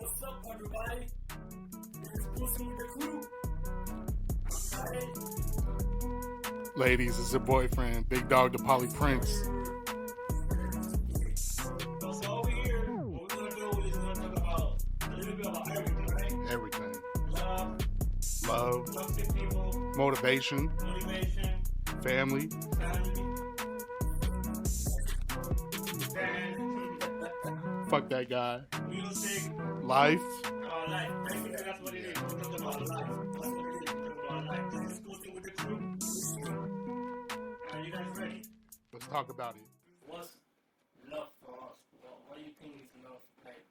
What's up, everybody? It's Pussy with the crew. Hey. Ladies, it's your boyfriend, Big Dog the Poly Prince. So over here, what we're gonna do is we're gonna talk about a little bit about everything, right? Everything. Love, Love, people, motivation, family. Fuck that guy. music, Life. life. Basically, that's what it is. We're talking about life. That's what it is. We're talking about life. This is Pussy with the crew. Are you guys ready? Let's talk about it. What's love for us? What do you think is love? Like,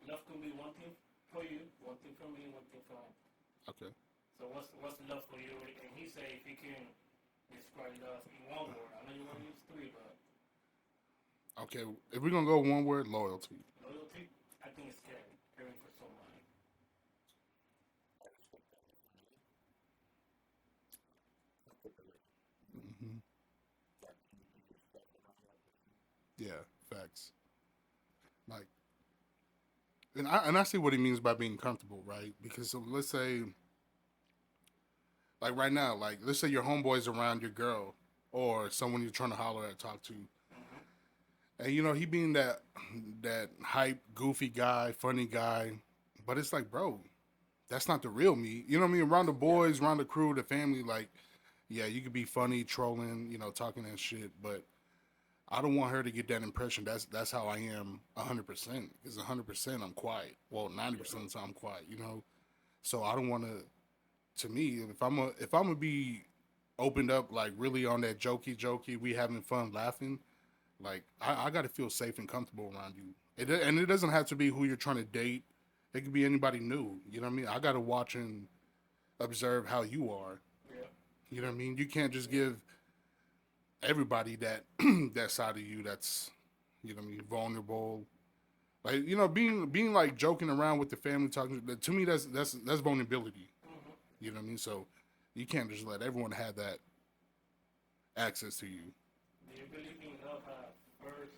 love can be one thing for you, one thing for me, one thing for him. Okay. So what's love for you? And he say if you can describe love in one word. I know you want to use three, but Okay, if we're gonna go one word, loyalty. loyalty, I think it's caring for somebody. Mm-hmm. Yeah, facts. Like, and I see what he means by being comfortable, right? Because let's say, like right now, like let's say your homeboy's around your girl or someone you're trying to holler at, talk to, and he being that hype, goofy guy, funny guy, but it's like, bro, that's not the real me. You know what I mean? Around the boys, around the crew, the family, like, yeah, you could be funny, trolling, talking that shit, but I don't want her to get that impression. That's how I am 100%. Because 100% I'm quiet. Well, 90% of the time I'm quiet. So I don't want to. To me, if I'm gonna be opened up like really on that jokey, we having fun, laughing, like I got to feel safe and comfortable around you. And it doesn't have to be who you're trying to date. It could be anybody new. You know what I mean? I got to watch and observe how you are. Yeah. You know what I mean? You can't just give everybody that that side of you that's what I mean, vulnerable. Like being like joking around with the family, talking to me, that's vulnerability. Mm-hmm. You know what I mean? So you can't just let everyone have that access to you. Do you believe in love at first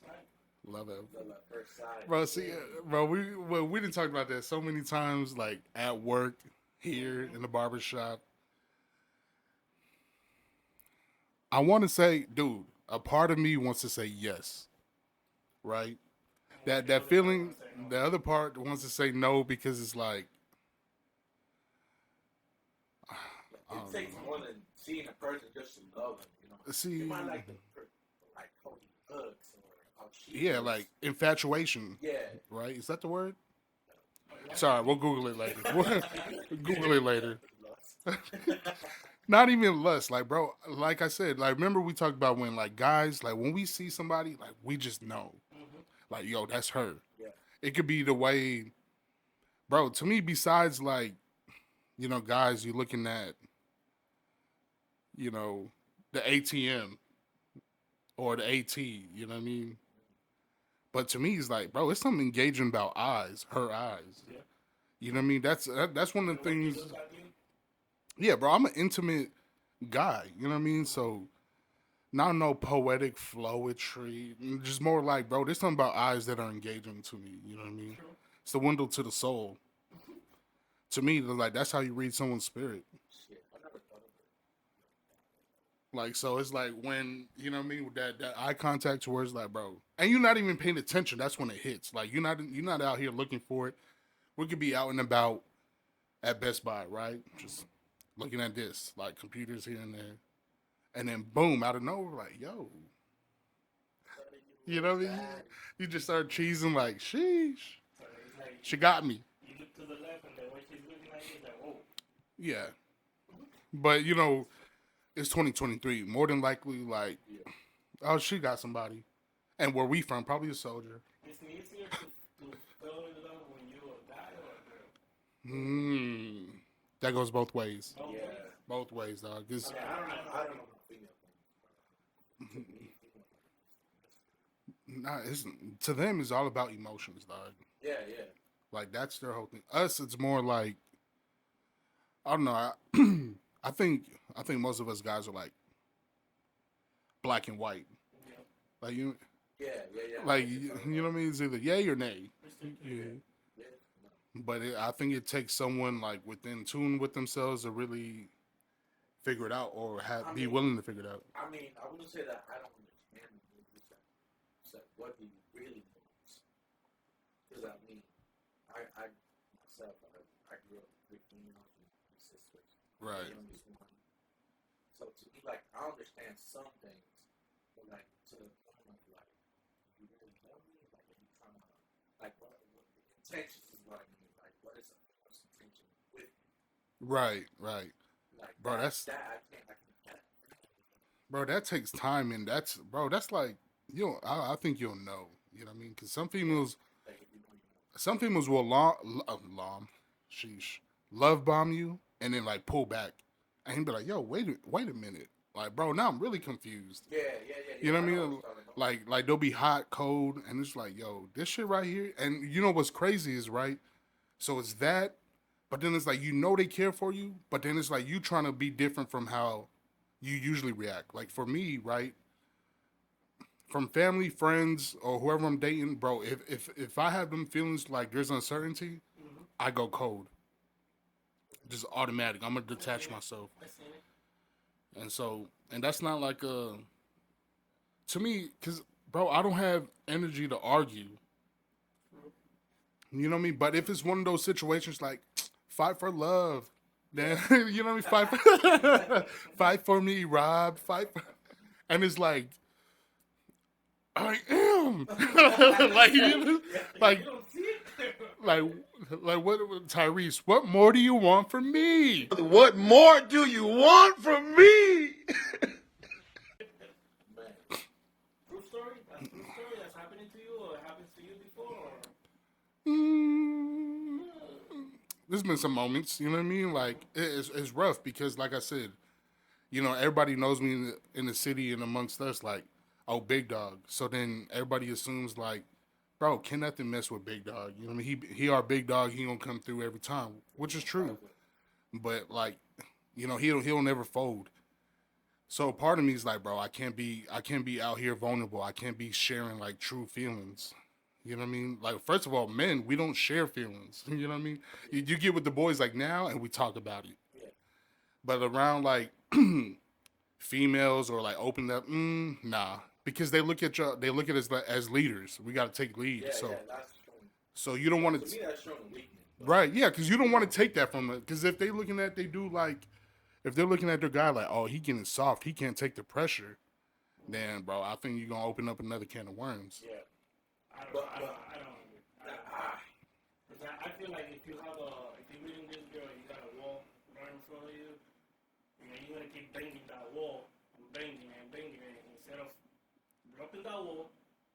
sight? Love it, Love at first sight. bro. See, bro, we didn't talk about that so many times, like at work, here in the barber shop. I want to say, dude, a part of me wants to say yes, right? That feeling, the other part wants to say no because it's like, I It don't takes know. more than seeing a person just to love them. See, You might like the like holy hugs or how she yeah, is. like infatuation, Yeah. right? Is that the word? Sorry, we'll Google it later. We'll Google it later. Not even lust, like bro. Like I said, like remember we talked about when like guys, like when we see somebody, like we just know, Mm-hmm. like yo, that's her. Yeah. It could be the way, bro. To me, besides like guys, you looking at you know the ATM or the AT. You know what I mean? But to me, it's like, bro, it's something engaging about eyes, her eyes. Yeah. You know what I mean? That's one of the The way you things. look at you, Yeah, bro, I'm an intimate guy. You know what I mean? So not no poetic flowetry. Just more like, bro, there's something about eyes that are engaging to me. You know what I mean? true. It's the window to the soul. To me, like that's how you read someone's spirit. Shit, I never thought of Like so, it's like when you know what I mean with that eye contact towards like, bro, and you're not even paying attention. That's when it hits. Like you're not out here looking for it. We could be out and about at Best Buy, right? Just looking at this, like computers here and there, and then boom, out of nowhere, like, yo, you know what I mean? You just start cheesing like, sheesh, So it's like she got me. you look to the left and the way she's looking at you, it's like, whoa. Yeah, but it's 2023. More than likely, like, oh, she got somebody. And where we from? Probably a soldier. It's easier to fall in love when you're a guy or a girl. That goes both ways. No Yeah. way. Both ways, dog. It's, it. I don't know. I don't know about female thing. nah, it's to them. It's all about emotions, dog. Yeah, yeah. Like that's their whole thing. Us, it's more like I don't know. I think most of us guys are like black and white. Yeah. Like you, Yeah, yeah, yeah. like you know what I mean? It's either yay or nay. Restricted. Yeah. But I think it takes someone like within tune with themselves to really figure it out or I be mean, willing to figure it out. I mean, I wouldn't say that I don't understand the movies. That what do you really want? Because I mean, I myself, I grew up with females and sisters. Right. The youngest one. So to me, like, I understand some things, but like to the point of like, you really love me? Like, are you trying to, like, what the intentions is what I mean? Like, what is the first intention with me? Right, right. Like, Bro, that's that I can't. bro, that takes time and that's bro, that's like I think you'll know. You know what I mean? Because Like, if you know, you know. some females will sheesh, love bomb you and then like pull back and be like, yo, wait a minute, like bro, now I'm really confused. Yeah. You know what I I know what mean? you're talking about. Like they'll be hot, cold, and it's like, yo, this shit right here. And you know what's crazy is right. So it's that, but then it's like they care for you, but then it's like you trying to be different from how you usually react. Like for me, right, from family, friends, or whoever I'm dating, bro, if I have them feelings like there's uncertainty, I go cold. Just automatic. I'm gonna detach myself. I seen it. And that's not like a to me, cause bro, I don't have energy to argue. You know what I mean? But if it's one of those situations like fight for love, then you know what I mean? Fight for me, Rob. And it's like I am like like You don't see it. like what Tyrese? What more do you want from me? What more do you want from me? Man, True story? That's true story that's happening to you or happens to you before? Or... Mm, there's been some moments, you know what I mean? Like it's rough because, like I said, everybody knows me in the city and amongst us, like, oh, big dog. So then everybody assumes like, bro, can nothing mess with big dog? You know what I mean? He our big dog. He gonna come through every time, which is true. But like, he'll never fold. So part of me is like, bro, I can't be out here vulnerable. I can't be sharing like true feelings. You know what I mean? Like, first of all, men, we don't share feelings. You know what I mean? You get with the boys like now and we talk about it. yeah. But around like females or like open up, nah. Because they look at us like, as leaders. We got to take lead. Yeah, so that's true. so you don't want To to, me, that's showing weakness. But right? Yeah, because you don't want to take that from them. Because if they looking at if they're looking at their guy like, oh, he getting soft, he can't take the pressure, then bro, I think you're gonna open up another can of worms. yeah. I don't But- know. I don't agree. Because I feel like if you're meeting this girl, you got a wall right in front of you, you're going to keep banging that wall and banging it instead of dropping that wall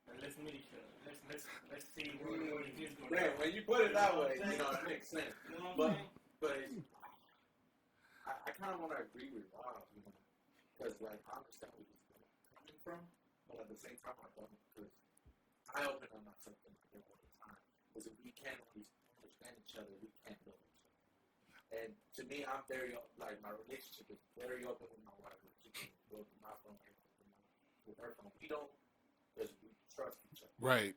and let's meet each other. Let's see where it is going. Man, when you put it that way, it makes sense. You know what I'm saying? But I kind of want to agree with Rob, because like I understand where he's coming from, but at the same time I don't, because I open up myself in all the time. Because if we can't always understand each other, we can't love each other. And to me, I'm very like my relationship is very open with my wife. She can go to my phone, with her phone. We don't, because we trust each other, Right.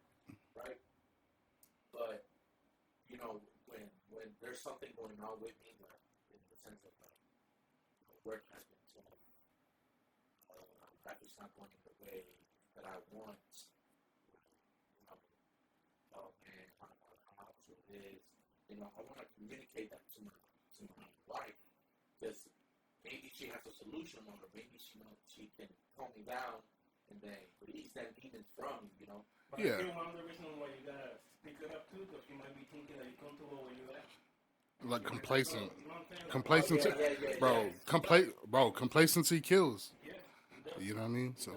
right? But when there's something going on with me, like in the sense of like work has been told, life is not going the way that I want. Oh man, I'm out with this. I want to communicate that to my wife, because maybe she has a solution, or maybe she can calm me down and then release that demons from me. But Yeah. I feel one of the reasons why you got to speak it up too, because you might be thinking that you're comfortable where you're at. Like complacent. You know what I'm saying? Complacency, Yeah. complacency kills. Yeah. You know what I mean? So,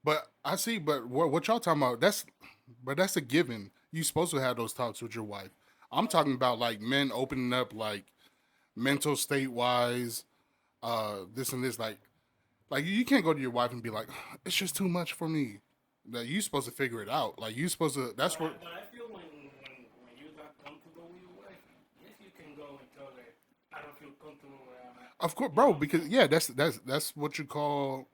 but I see. But what y'all talking about? That's a given. You supposed to have those talks with your wife. I'm talking about like men opening up, like mental state wise, this and this. Like you can't go to your wife and be like, it's just too much for me. That you supposed to figure it out. Like you supposed to. That's what. But I feel when you're not comfortable with your wife, yes, you can go and tell her, I don't feel comfortable where I'm at. Of course, bro. Because yeah, that's what you call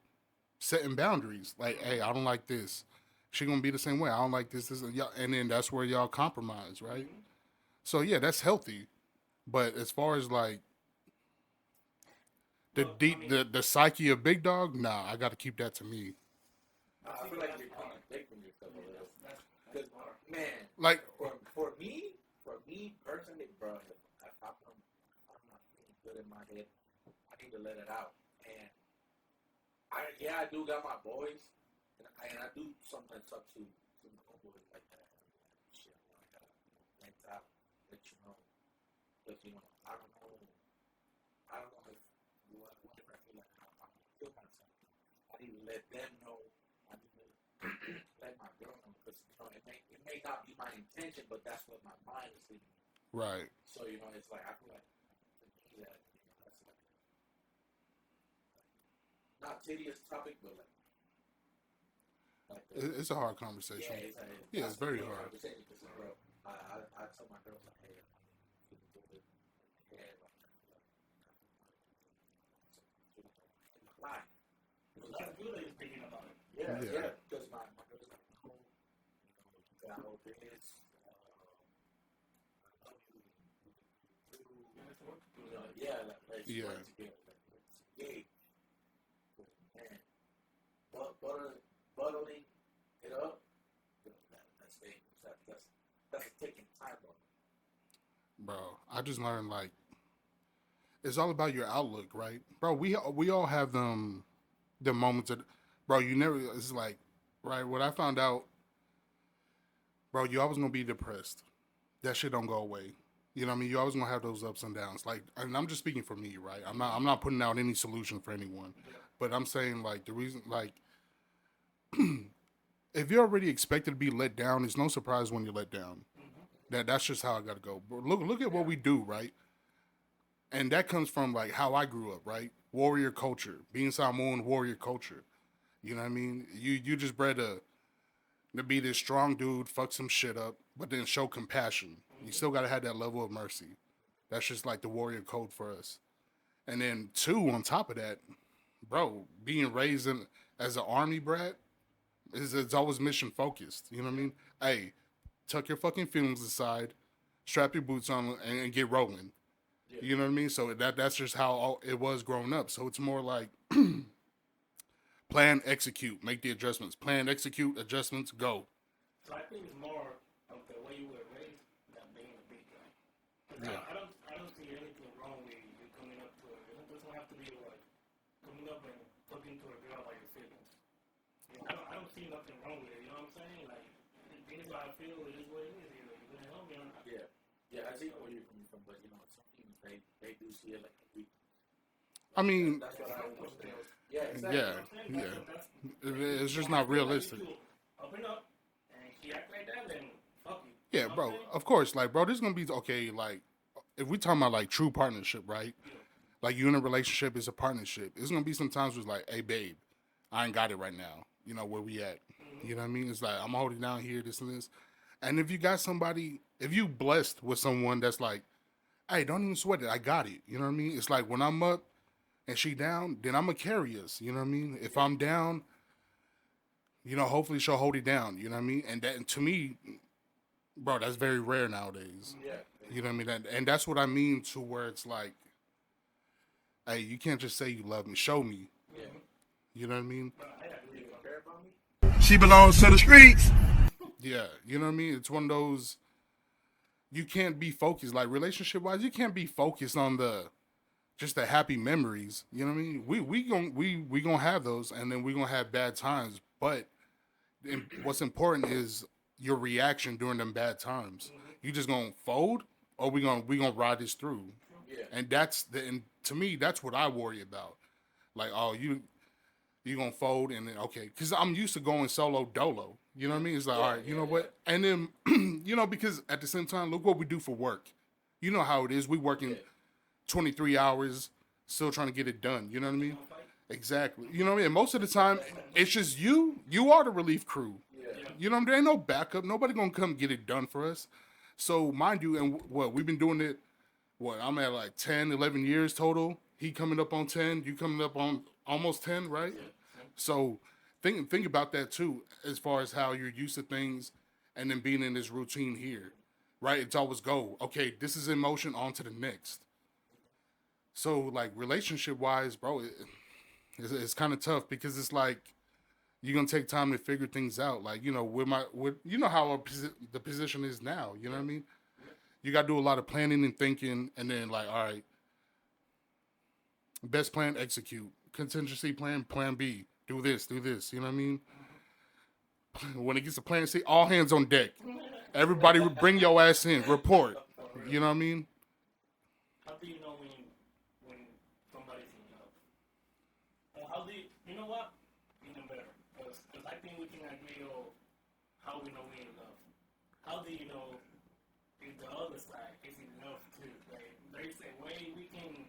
setting boundaries. Like, hey, I don't like this. She gonna be the same way. I don't like this, and then that's where y'all compromise, right? So yeah, that's healthy. But as far as like Well, I mean, the psyche of big dog, nah, I got to keep that to me. I feel like you're contradicting yourself a little. that's Because, man, Like, for me personally, bro, if I'm not feeling good in my head, I need to let it out. And I do got my boys, and I do sometimes talk to my homeboys like that. Shit, I gotta vent out, let you know. Because, I don't know if whatever I feel like I'm gonna feel myself. I need to let them know. I need to let my girl know because it may not be my intention, but that's what my mind is thinking. right. So it's like I feel like to me that that's like not tedious topic, but It's a hard conversation. yeah, It's very hard. Conversation because bro, I tell my girls like, hey, I'm feeling good. Yeah, in my life. that's good that you're thinking about it. Yeah, because my girl's like, no, you got all this. I love you. Yeah, like, let's work together. Like, let's engage. Man, bottling it up, that's dangerous. That's taking time, Bro, I just learned like it's all about your outlook, right? Bro, we all have the moments that, bro, you never. It's like, right? What I found out, bro, you always gonna be depressed. That shit don't go away. You know what I mean? You always gonna have those ups and downs. Like, and I'm just speaking for me, right? I'm not putting out any solution for anyone, but I'm saying like the reason, like, if you're already expected to be let down, it's no surprise when you're let down. That's just how I gotta go. But look at what we do, right? And that comes from like how I grew up, right? Warrior culture, being Samoan warrior culture. You know what I mean? You just bred to be this strong dude, fuck some shit up, but then show compassion. You still gotta have that level of mercy. That's just like the warrior code for us. And then two, on top of that, bro, being raised as an army brat it's always mission focused. You know what I mean? Hey, tuck your fucking feelings aside, strap your boots on, and get rolling. Yeah. You know what I mean? So that's just how it was growing up. So it's more like plan, execute, make the adjustments. Plan, execute, adjustments, go. So I think it's more of the way you were raised than being a big guy. Yeah. I don't see anything wrong with you coming up to it. It doesn't have to be like coming up and talking to a girl about your feelings. I don't see nothing wrong with it. You know what I'm saying? Like, this is how I feel. It is what it is. Either you're gonna help me or not. Yeah, I see where you're coming from, but some people they do see it like a weak. I mean, That's what I understand. Yeah, exactly. yeah. It's just not realistic. Open up, and if she act like that, then fuck you. Yeah, bro. Of course, like, bro, this is gonna be okay. Like, if we talking about like true partnership, right? Like, you in a relationship is a partnership. It's gonna be some times where it's like, hey, babe, I ain't got it right now. You know where we at? You know what I mean? It's like I'm holding down here, this and this. And if you got somebody, if you blessed with someone that's like, hey, don't even sweat it, I got it. You know what I mean? It's like when I'm up and she down, then I'm gonna carry us. You know what I mean? If I'm down, hopefully she'll hold it down. You know what I mean? And that, to me, bro, that's very rare nowadays. Yeah. You know what I mean? And that's what I mean to where it's like, hey, you can't just say you love me, show me. Yeah. You know what I mean? You care about me? She belongs to the streets. Yeah, you know what I mean? It's one of those, you can't be focused, like relationship wise, you can't be focused on just the happy memories. You know what I mean? We gonna have those, and then we gonna have bad times. But what's important is your reaction during them bad times. You just gonna fold, or we gonna ride this through. Yeah. And and to me, that's what I worry about. Like, oh, you gonna fold, and then okay, because I'm used to going solo dolo. You know what I mean? It's like, all right, you know what? And then because at the same time, look what we do for work. You know how it is. We working 23 hours, still trying to get it done. You know what I mean? Exactly. You know what I mean? And most of the time, it's just you. You are the relief crew. Yeah. You know what I mean? There ain't no backup. Nobody gonna come get it done for us. So mind you, and we've been doing it. I'm at like 10, 11 years total. He coming up on 10. You coming up on almost 10, right? So think about that too, as far as how you're used to things, and then being in this routine here. right? It's always go. Okay, this is in motion. On to the next. So like relationship wise, bro, it's kind of tough because it's like you're gonna take time to figure things out. Like with you know how the position is now. You know what I mean? You got to do a lot of planning and thinking, and then like, all right, best plan, execute. Contingency plan, plan B. Do this, do this. You know what I mean? When it gets to plan C, all hands on deck. Everybody bring your ass in. Report. You know what I mean? How do you know when somebody's in love? Or how do you know what? Even better. Because I think we can agree on how we know we're in love. How do you know if the other side is in love too? Like, there's a way we can,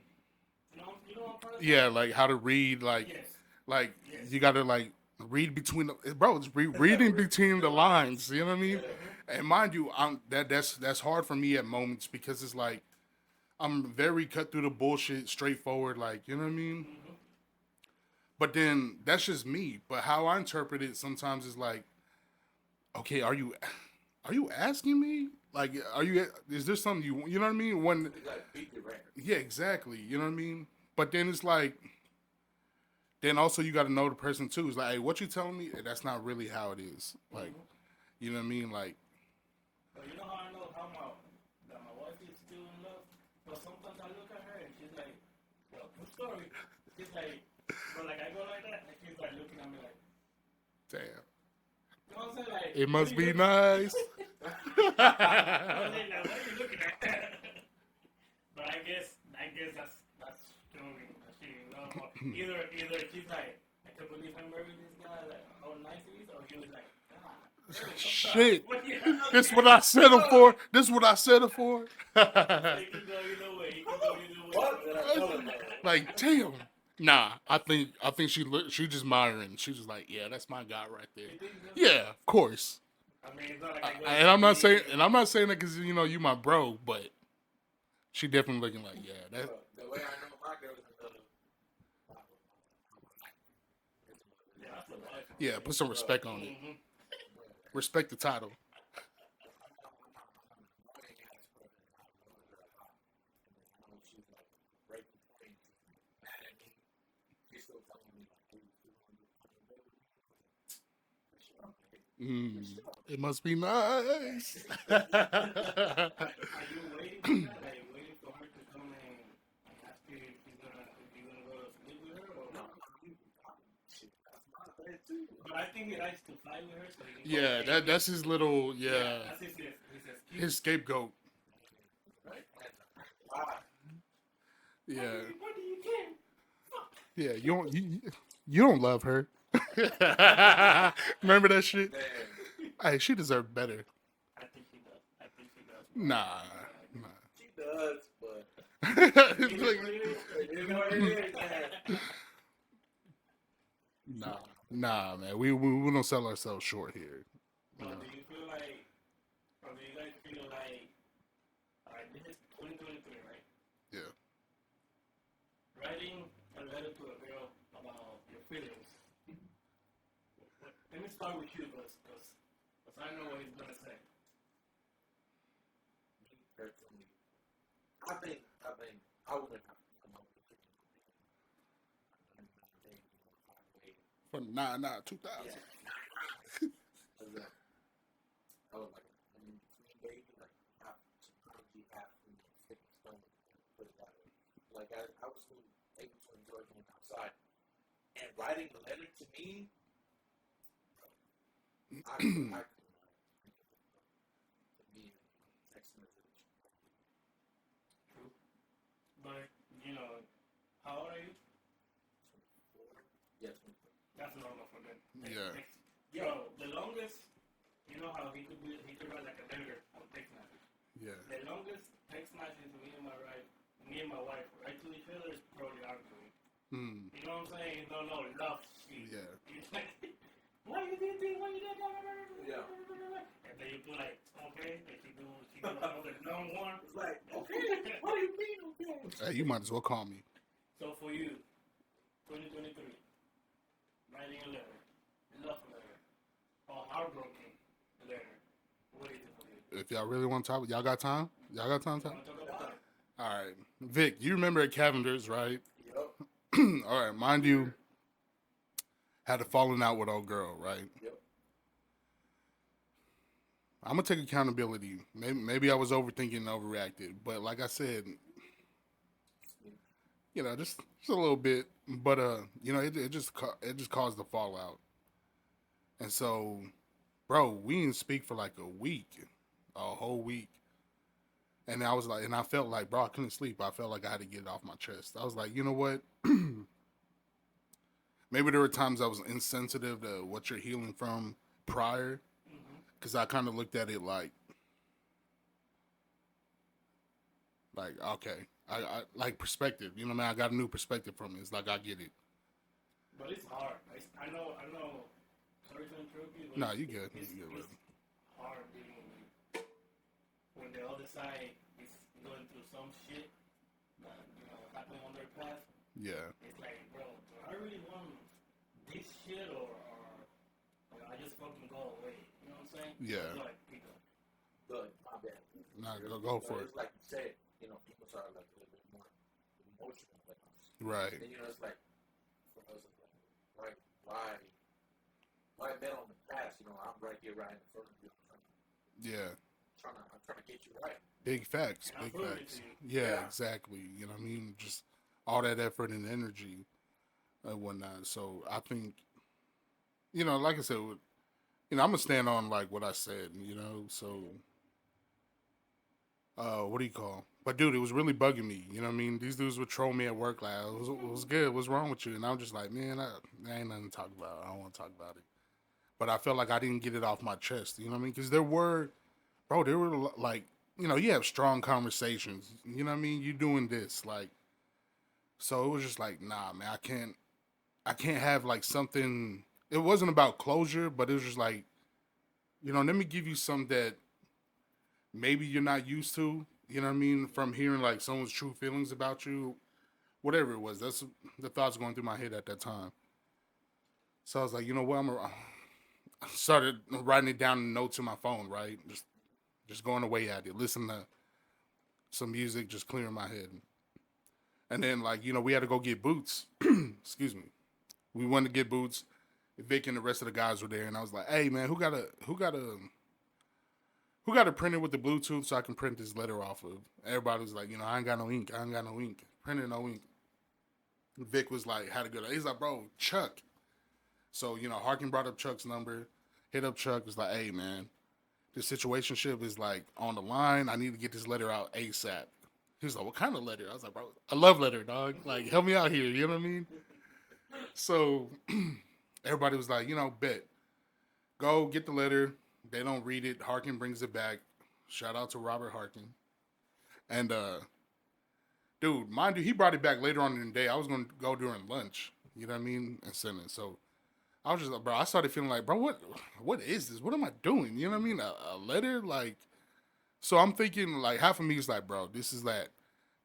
you know what I'm trying to say? Yeah, like how to read, like, Yes. like Yes. you got to like read between the bro. It's reading between the lines. You know what I mean? And mind you, that's hard for me at moments because it's like I'm very cut through the bullshit, straightforward. Like you know what I mean? But then that's just me. But how I interpret it sometimes is like, okay, are you asking me? Like, is there something you know what I mean? When, You gotta beat the record. yeah, exactly. You know what I mean? But then it's like, then also you got to know the person too. It's like, hey, what you telling me? That's not really how it is. Like, you know what I mean? Like, But you know how I know that my wife is still in love? But sometimes I look at her and she's like, yo, true story. She's like, but like I go like that, and she's like looking at me like, damn. you know what I'm saying? Like, It must what are be you nice. looking at? I'm like, now, what are you looking at? But I guess that's showing that she in love. Or either she's like, I can't believe I married this guy, like how nice he is, or he was like, Shit. what do you This what I settled for. This what I settled for. It can go either way. It can go either way. What did I tell him? Like, damn. Nah, I think she just admiring. She just like, yeah, that's my guy right there. Yeah, of course. I mean, it's not like I go And I'm not saying that because you my bro, but she definitely looking like, yeah, that. The way I know my girl is another. Yeah, that's the life. Yeah, put some respect on it. Respect the title. It must be nice. Are you waiting for that? Are you waiting for her to come and ask you if you're gonna go to sleep with her or not? But I think he likes to fight with her, so he can go That's his little That's his scapegoat. right? Yeah. What do you can? Yeah, you don't love her. Remember that shit? Hey, she deserved better. I think she does. Nah. She does, but It's like, you know what it is. nah, man. We don't sell ourselves short here. Well, do you feel like, or do you guys feel like, alright, this is 2023, right? Yeah. Writing a letter to a girl about your feelings. Let me start with you, because I know what he's gonna say. Personally, I think I wouldn't have come up with it. From 2000. I was like, baby, like, sometimes you have to stick and stone, put it that way. Like, I was able to enjoy going outside. And writing a letter to me, I to me, text message. True. But, how old are you? Yes. That's normal for them. Yeah. Yo, the longest, you know how he could write like a letter on text message. Yeah. The longest text message me and my wife write to each other is probably arguing. You know what I'm saying? No, love. Yeah. It's like, why you did this? Why you did that? Yeah. And then you put like, okay, and she do another long one. It's like, okay, what do you mean, okay? Hey, you might as well call me. So for you, 2023, writing a letter, love letter, or heartbroken letter, what is it for you? if y'all really want to talk, y'all got time? Y'all got time to I talk? want to talk about that. All right. Vic, you remember at Cavender's, right? Yep. All right. Mind you, had a falling out with old girl, right? Yep. I'm going to take accountability. Maybe I was overthinking and overreacted. But like I said, you know, just a little bit. But, you know, it just caused the fallout. And so, bro, we didn't speak for like a whole week. And I was like, and I felt like, bro, I couldn't sleep. I felt like I had to get it off my chest. I was like, you know what? Maybe there were times I was insensitive to what you're healing from prior. Because I kind of looked at it like, okay. I like perspective. You know what I mean? I got a new perspective from it. It's like, I get it. But it's hard. I know. Sorry to interrupt you. But No, you good. It's hard dealing with when the other side is going through some shit that, you know, happening on their path. Yeah. It's like, bro, do I really want this shit or I just fucking go away? You know what I'm saying? Yeah. So, like, people. Good. My bad. Nah, go for it. It's like you said, you know, people are like a little bit more emotional than us. Right. And you know, it's like for us, it's like, why bet on the past? You know, I'm right here, right in front of you. Yeah. I'm trying to get you right. Big facts. And I'm Big proving it facts. to you. Yeah, Yeah. exactly. You know what I mean? Just all that effort and energy and whatnot. So I think, you know, like I said, you know, I'm gonna stand on like what I said. You know, so what do you call? But dude, it was really bugging me. You know what I mean? These dudes would troll me at work. Like, it was good. What's wrong with you? And I'm just like, man, there ain't nothing to talk about. I don't want to talk about it. But I felt like I didn't get it off my chest. You know what I mean? Because there were like, you know, you have strong conversations. You know what I mean? You doing this, like, so it was just like, nah, man, I can't have like something. It wasn't about closure, but it was just like, you know, let me give you something that maybe you're not used to. You know what I mean? From hearing like someone's true feelings about you, whatever it was. That's the thoughts going through my head at that time. So I was like, you know what? I started writing it down in notes in my phone, right? Just going away at it, listening to some music, just clearing my head. And then, like, you know, we had to go get boots. Excuse me. We went to get boots. Vic and the rest of the guys were there, and I was like, "Hey, man, who got a printer with the Bluetooth so I can print this letter off of?" Everybody was like, "You know, I ain't got no ink. Printing no ink." Vic was like, "Had a good." He's like, "Bro, Chuck." So, you know, Harkin brought up Chuck's number. Hit up Chuck. Was like, "Hey, man, this situationship is like on the line. I need to get this letter out ASAP." He was like, "What kind of letter?" I was like, "Bro, a love letter, dog. Like, help me out here." You know what I mean? So everybody was like, you know, bet. Go get the letter. They don't read it. Harkin brings it back. Shout out to Robert Harkin. And dude, mind you, he brought it back later on in the day. I was gonna go during lunch. You know what I mean? And send it. So I was just like, bro, I started feeling like, bro, what is this? What am I doing? You know what I mean? A letter? Like, so I'm thinking like half of me is like, bro, this is that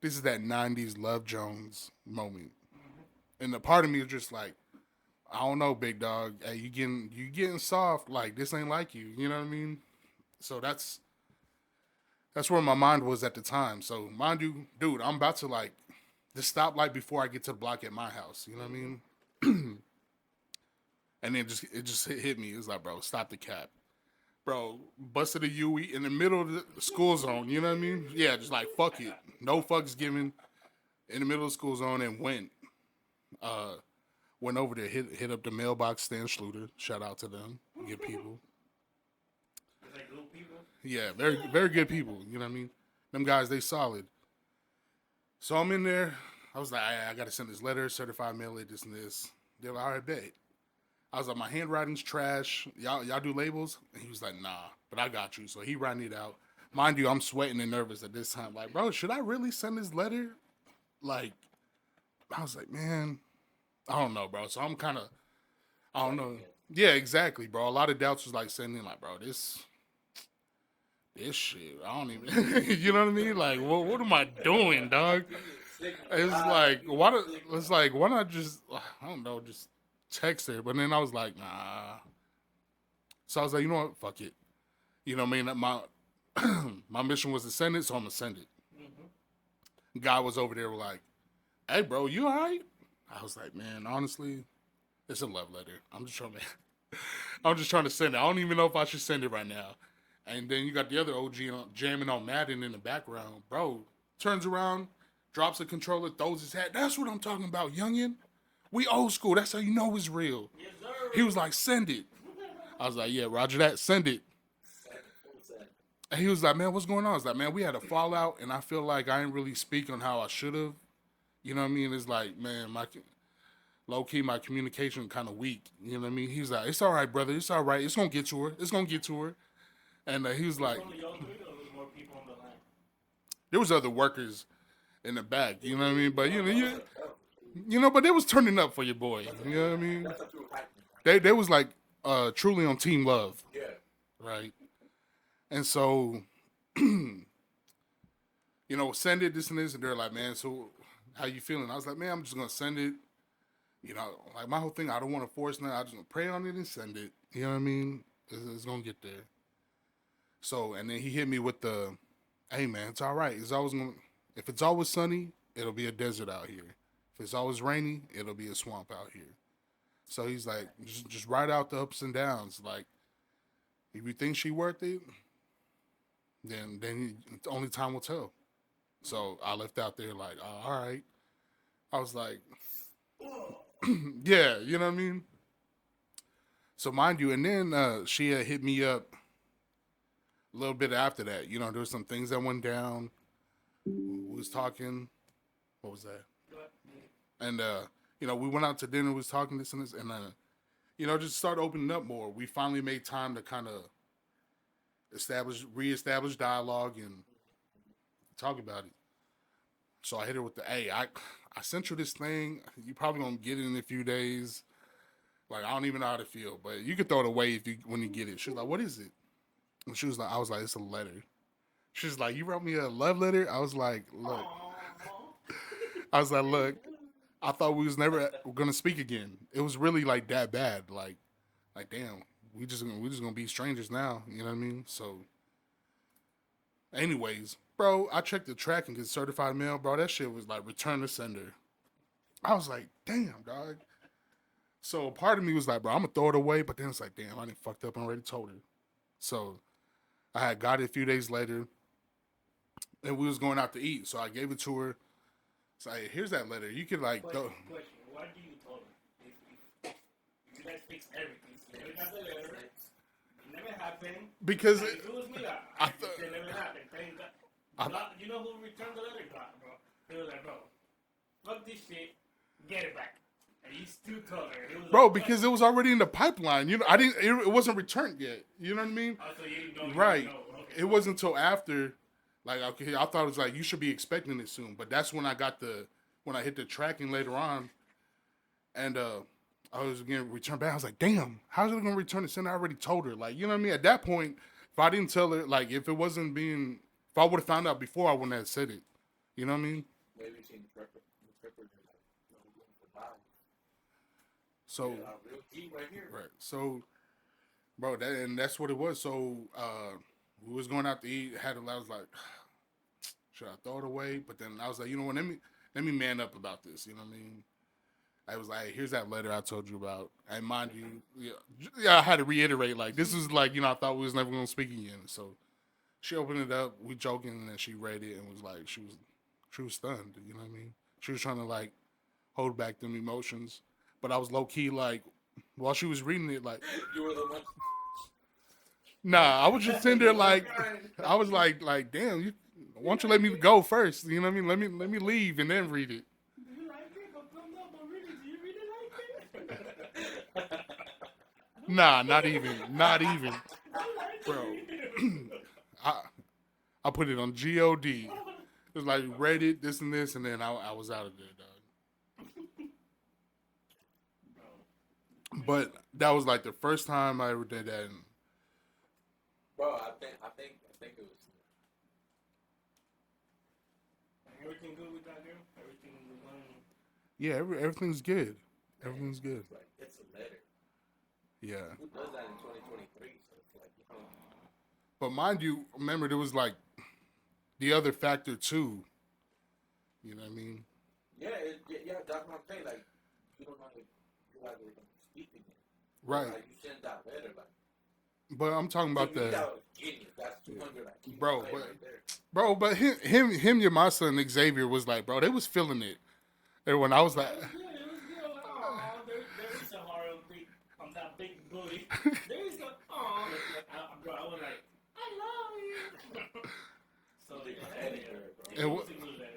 90s Love Jones moment. And the part of me is just like, I don't know, big dog. Hey, you getting soft. Like, this ain't like you. You know what I mean? So that's where my mind was at the time. So mind you, dude, I'm about to like the stoplight before I get to the block at my house. You know what I mean? And then it just hit me. It was like, bro, stop the cap. Bro, busted a UE in the middle of the school zone. You know what I mean? Yeah, just like, fuck it. No fucks given. In the middle of the school zone and went over there, hit up the mailbox, Stan Schluter. Shout out to them. Good people. It's like good people. Yeah, very, very good people. You know what I mean? Them guys, they solid. So I'm in there. I was like, I got to send this letter, certified mail it, this and this. They're like, all right, bet. I was like, my handwriting's trash. Y'all do labels? And he was like, nah, but I got you. So he writing it out. Mind you, I'm sweating and nervous at this time. Like, bro, should I really send this letter? Like, I was like, man, I don't know, bro. So I'm kind of, I don't know. Yeah, exactly, bro. A lot of doubts was like sending, like, bro, this shit, I don't even, you know what I mean? Like, what am I doing, dog? It's like, why not just, I don't know, just text her. But then I was like, nah. So I was like, you know what? Fuck it. You know what I mean? my mission was to send it, so I'm gonna send it. Mm-hmm. Guy was over there like, "Hey, bro, you all right?" I was like, "Man, honestly, it's a love letter. I'm just trying to, I'm just trying to send it. I don't even know if I should send it right now." And then you got the other OG jamming on Madden in the background. Bro turns around, drops a controller, throws his hat. That's what I'm talking about, youngin. We old school. That's how you know it's real. Yes, sir. He was like, "Send it." I was like, "Yeah, Roger that. Send it." And he was like, "Man, what's going on?" I was like, "Man, we had a fallout, and I feel like I didn't really speak on how I should have." You know what I mean? It's like, man, my low key, my communication kind of weak. You know what I mean? He's like, "It's all right, brother. It's all right. It's gonna get to her. It's gonna get to her." And he was like, Only y'all three, or there's more people on the line? there was other workers in the back. You know what I mean? But you know, but they was turning up for your boy. You know what I mean? That's a true hype. They was like truly on team love, Yeah. right? And so, you know, send it, this and this, and they're like, "Man, so how you feeling?" I was like, "Man, I'm just gonna send it." You know, like my whole thing, I don't want to force nothing. I just gonna pray on it and send it. You know what I mean? It's gonna get there. So, and then he hit me with the, "Hey man, it's all right. It's always gonna. If it's always sunny, it'll be a desert out here. If it's always rainy, it'll be a swamp out here." So he's like, just write out the ups and downs. Like, if you think she worth it, then only time will tell. So I left out there like, "Oh, all right." I was like, yeah, you know what I mean? So mind you, and then she had hit me up a little bit after that. You know, there was some things that went down. We was talking. What was that? And, you know, we went out to dinner, we was talking this and this, and, you know, just started opening up more. We finally made time to kind of reestablish dialogue and talk about it. So I hit her with the, "Hey, I sent you this thing. You probably gonna get it in a few days. Like, I don't even know how to feel, but you can throw it away when you get it." She was like, "What is it?" And she was like, I was like, "It's a letter." She's like, "You wrote me a love letter?" I was like, "Look." I was like, "Look, I thought we was never gonna speak again. It was really like that bad. Like damn, we just gonna be strangers now. You know what I mean?" So, anyways, bro, I checked the tracking because certified mail, bro. That shit was like return to sender. I was like, "Damn, dog." So part of me was like, "Bro, I'm gonna throw it away," but then it's like, "Damn, I done fucked up and already told her." So I had got it a few days later, and we was going out to eat. So I gave it to her. So "Hey, here's that letter. You could like Question. Why do you tell her? If you guys fix everything, so you never got the letter. It never happened. because If it was me, I it never happened. Thank God. You know who returned the letter? God, bro. He was like, "Bro, fuck this shit. Get it back." And you still told her. He was bro, like, because it was already in the pipeline. You know, I didn't. It wasn't returned yet. You know what I mean? "Oh, so you know, Right. You know. Okay. It wasn't until after, like, okay, I thought it was like you should be expecting it soon. But that's when I hit the tracking later on, and I was getting returned back. I was like, "Damn, how's it gonna return the sender?" I already told her. Like, you know what I mean? At that point, if I didn't tell her, like, if I would have found out before, I wouldn't have said it. You know what I mean? Maybe she interpreted like, no room for lies. So, Real key right here. right. So, bro, that's what it was. So, we was going out to eat. I was like, should I throw it away? But then I was like, you know what? Let me man up about this. You know what I mean? I was like, "Hey, here's that letter I told you about." And mind you, yeah, I had to reiterate, like, this is like, you know, I thought we was never gonna speak again. So she opened it up, we joking, and then she read it and was like, she was stunned. You know what I mean? She was trying to like hold back them emotions, but I was low key like, while she was reading it, like, You were the one. nah, I was just sitting there like, I was like, damn, why don't you let me go first? You know what I mean? Let me leave and then read it. Do you like it? But no, really, do you really like it? Nah, not even, bro. I put it on God. It was like Reddit, this and this, and then I was out of there, dog. But that was like the first time I ever did that. And Bro, I think it was. Everything good with that girl? Everything was going. yeah, everything's good. Everything's good. It's like, it's a letter. Yeah. Who does that in 2023? So it's like, But mind you, remember there was like the other factor too. You know what I mean? Yeah, that's what I'm saying. Like, you don't know if you guys are going to speak again. Right. Like, you send that letter, like. But I'm talking about To me, the that was genius. That's 200 like, bro, right but there. bro, but him, Yamasa and Xavier was like, bro, they was feeling it. And when I was like, It was good. Like, oh, there is a horror big on that big booty. There is a bro. I was like, I love you. So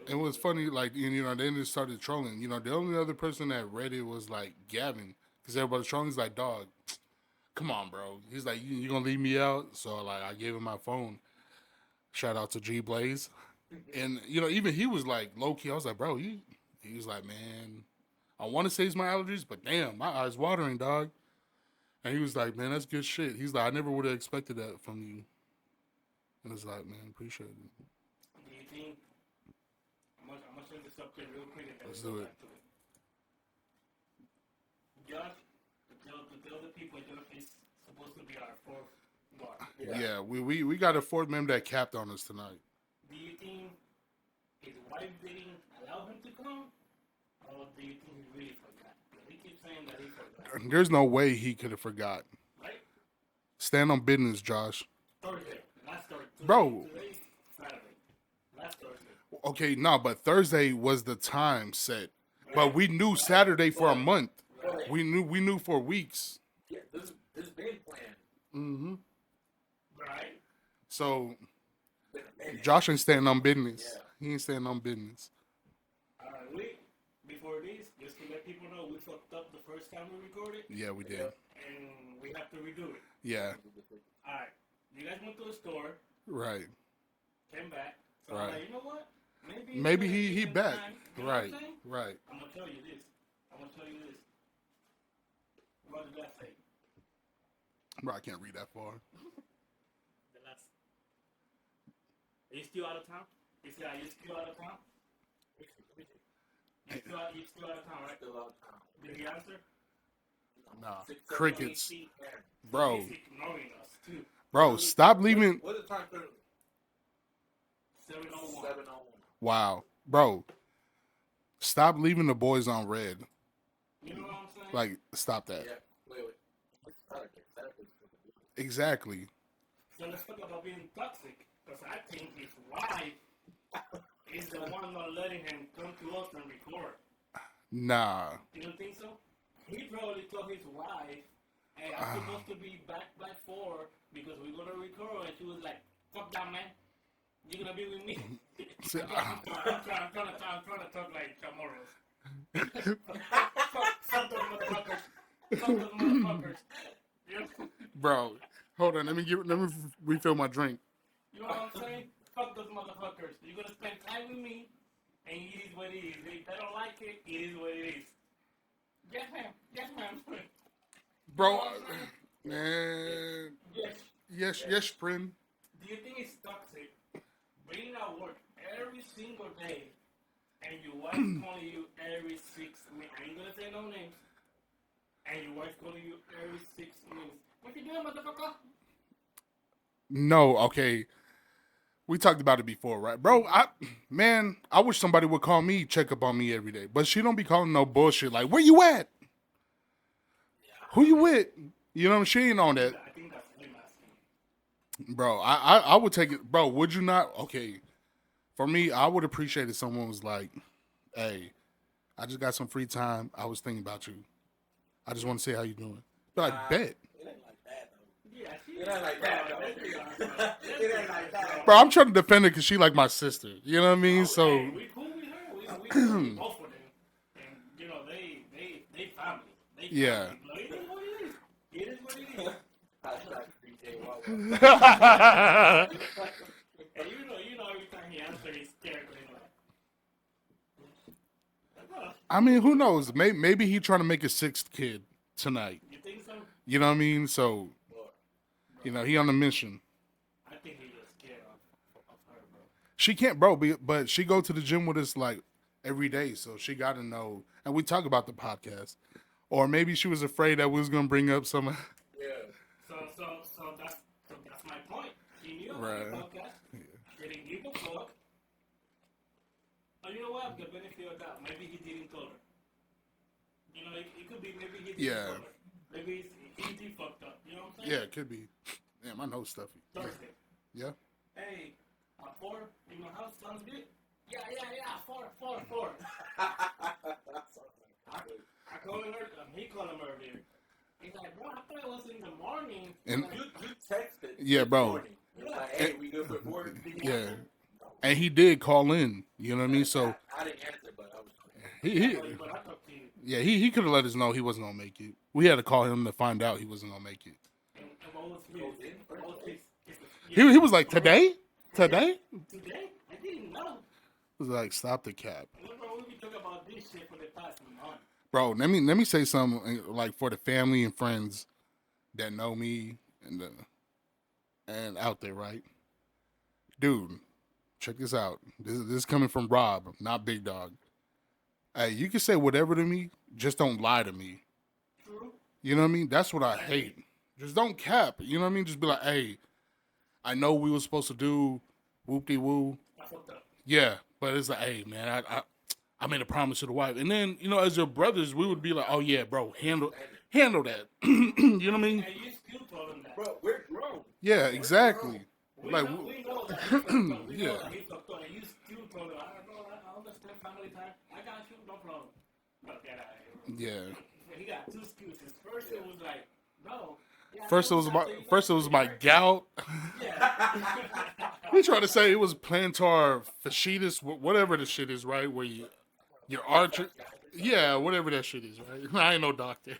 it was funny, like, you know, then they started trolling. You know, the only other person that read it was like Gavin, because everybody was trolling. He's like, dog, come on, bro. He's like, you gonna leave me out? So like, I gave him my phone. Shout out to G Blaze, and you know, even he was like low key. I was like, bro, he was like, man, I want to say it's my allergies, but damn, my eyes watering, dog. And he was like, man, that's good shit. He's like, I never would have expected that from you. And it's like, man, appreciate it. Do you think I'm gonna turn this up here real quick and then Let's we'll do go it. back to it. Josh, to tell the people, Josh is supposed to be our fourth guard. Yeah, we got a fourth member that capped on us tonight. Do you think his wife didn't allow him to come, or do you think he really forgot? He keeps saying that he forgot. There's no way he could have forgot. Right? Stand on business, Josh. Thursday. Last Thursday. Bro. Today's Saturday. Last Thursday. Okay, no, but Thursday was the time set. But we knew Saturday for a month. We knew for weeks. Yeah, this been planned. Mm-hmm. Right? So Josh ain't standing on business. Yeah. He ain't standing on business. Before this, just to let people know, we fucked up the first time we recorded. Yeah, we did. And we have to redo it. Yeah. Alright. You guys went to the store, Right. came back. So Right. I'm like, you know what? Maybe he back. Time. You know Right. what I'm saying? Right. I'm gonna tell you this. What did that say? Bro, I can't read that far. The last. Are you still out of town? Are you still out of town? You still out of town, right? Still out of town. Did he answer? Nah. Crickets. He's Bro. ignoring us too. Bro, stop leaving. What's the time currently? 7:01. 7:01. Wow. Bro, stop leaving the boys on red. You know what I'm saying? Like, stop that. Yeah. Wait. Exactly. So let's talk about being toxic. Because I think his wife is the one not letting him come to us and record. Nah. You don't think so? He probably told his wife, hey, I'm supposed to be back by 4 because we're going to record. And she was like, fuck that, man. You're going to be with me. I'm trying to talk like Chamorros. Fuck those motherfuckers. Fuck those motherfuckers. You know? Bro, hold on. Let me refill my drink. You know what I'm saying? Fuck those motherfuckers. You're going to spend time with me, and it is what it is. If they don't like it, it is what it is. Yes, ma'am. Yes, ma'am. Bro, man. Yes, friend. Do you think it's toxic being at work every single day and your wife calling you every 6 minutes? I ain't gonna say no names. And your wife calling you every 6 minutes. What you doing, motherfucker? No, okay. We talked about it before, right? Bro, I wish somebody would call me, check up on me every day. But she don't be calling no bullshit like, where you at? Who you with? You know, she ain't on that. I think that's him asking. Bro, I would take it. Bro, would you not? Okay. For me, I would appreciate if someone was like, hey, I just got some free time. I was thinking about you. I just want to see how you doing. Be like, bet. It ain't like that, though. Yeah, she It ain't like that, though. It ain't like that. Bro, I'm trying to defend her because she like my sister. You know what I mean? So, Hey, we cool with her. We cool with both of them. And, you know, they family. They Yeah. family. But it is what it is. It is what it is. Hashtag BJ Wawa. And you know, every time he answers, he's scared. I mean, who knows? Maybe he trying to make a 6th kid tonight. You think so? You know what I mean? So, you know, he on a mission. I think he's just scared of her, bro. She can't, bro, but she go to the gym with us like every day, so she got to know. And we talk about the podcast. Or maybe she was afraid that we was gonna bring up some. Yeah. So that's my point. She knew Right. podcast. They didn't give a fuck. Oh, you know what? The benefit of that, maybe he didn't tell her. You know, it could be maybe he didn't tell her. Maybe he fucked up. You know what I'm saying? Yeah, it could be. Damn, I know stuffy. Thursday. Yeah. Hey, 4 in my house sounds good. Yeah, 4. I called him earlier. He called him earlier. He's like, bro, I thought it was in the morning. And You texted. yeah, bro. You're like, hey, we good for 4? Yeah. And he did call in. You know what I mean? So I didn't answer, but I was. But I talked to you. yeah, he could have let us know he wasn't gonna make it. We had to call him to find out he wasn't gonna make it. And what was his He was like, today? Today? I didn't know. He was like, stop the cap. Remember, we talk about this shit for the past month. Bro, let me say something like for the family and friends that know me and out there, right? Dude, check this out. This is coming from Rob, not Big Dog. Hey, you can say whatever to me, just don't lie to me. True. You know what I mean? That's what I hate. Just don't cap. You know what I mean? Just be like, hey, I know we were supposed to do whoop-de-woo. I fucked up. Yeah, but it's like, hey, man, I made a promise to the wife. And then, you know, as your brothers, we would be like, oh, yeah, bro, handle that. You know what I mean? And you still told him that. Bro, we're grown. Yeah, exactly. We Like, know that he fucked up. We know yeah. that he fucked up. And you still told him, I understand family time. I got you, no problem. But get out of here. yeah. He got 2 excuses. First, it was like, no. Yeah, First it was my gout. Yeah. We try to say it was plantar fasciitis, whatever the shit is, right? Where your archer, yeah, whatever that shit is, right? I ain't no doctor.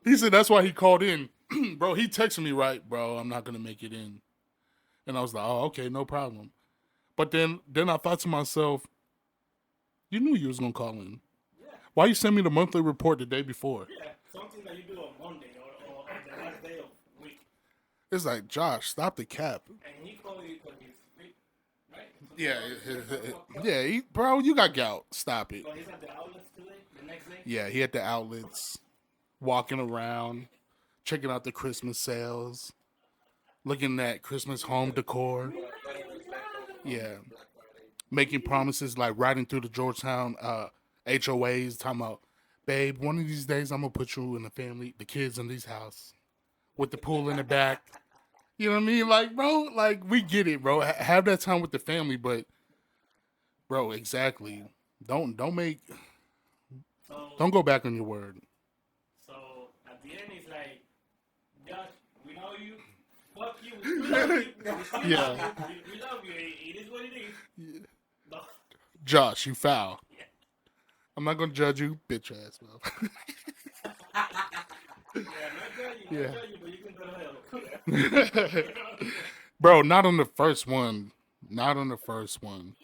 He said that's why he called in, bro. He texted me, right, bro. I'm not gonna make it in, and I was like, oh, okay, no problem. But then I thought to myself, you knew you was gonna call in. Yeah. Why you send me the monthly report the day before? Yeah. Something that you do on Monday or on the last day of the week. It's like, Josh, stop the cap. And he called you because he's sick, right? Yeah, bro, you got gout. Stop it. So he's at the outlets today, the next day? Yeah, he at the outlets, walking around, checking out the Christmas sales, looking at Christmas home decor. Yeah, making promises like riding through the Georgetown HOAs, talking about, babe, one of these days I'm gonna put you in the kids in this house with the pool in the back. You know what I mean? Like, bro, like we get it, bro. Have that time with the family, but, bro, exactly. Don't go back on your word. So at the end, it's like, Josh, we know you. Fuck you. We love you. Yeah. We love you. It is what it is. Yeah. No. Josh, you foul. Yeah. I'm not gonna judge you, bitch ass, bro. Yeah, not judge you, but you can go to hell. Bro, not on the first one. Not on the first one.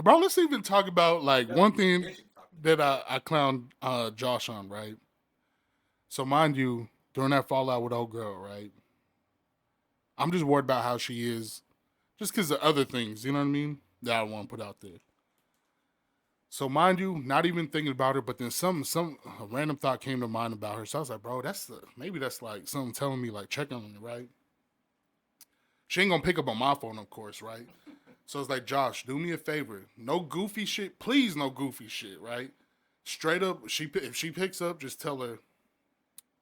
Bro, let's even talk about like one thing that I clowned Josh on, right? So mind you, during that fallout with old girl, right? I'm just worried about how she is, just because of other things, you know what I mean? That I want to put out there. So mind you, not even thinking about her, but then a random thought came to mind about her. So I was like, bro, maybe that's like something telling me like check on her, right? She ain't gonna pick up on my phone, of course, right? So it's like, Josh, do me a favor. No goofy shit. Please, no goofy shit, right? Straight up, if she picks up, just tell her,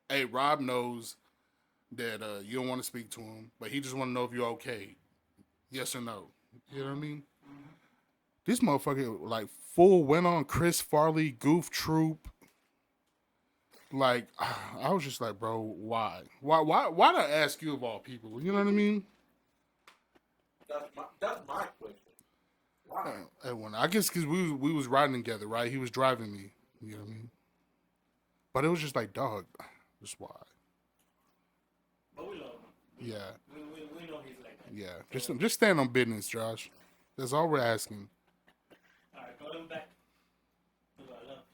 hey, Rob knows that you don't want to speak to him, but he just want to know if you're okay. Yes or no. You know what I mean? This motherfucker, like, full went on Chris Farley, Goof Troop. Like, I was just like, bro, why? Why did I ask you of all people? You know what I mean? That's my question. Why? I guess because we was riding together, right? He was driving me. You know what I mean? But it was just like, dog, just why? But we love him. Yeah. We know he's like that. Yeah. Just stand on business, Josh. That's all we're asking. All right, go back to love.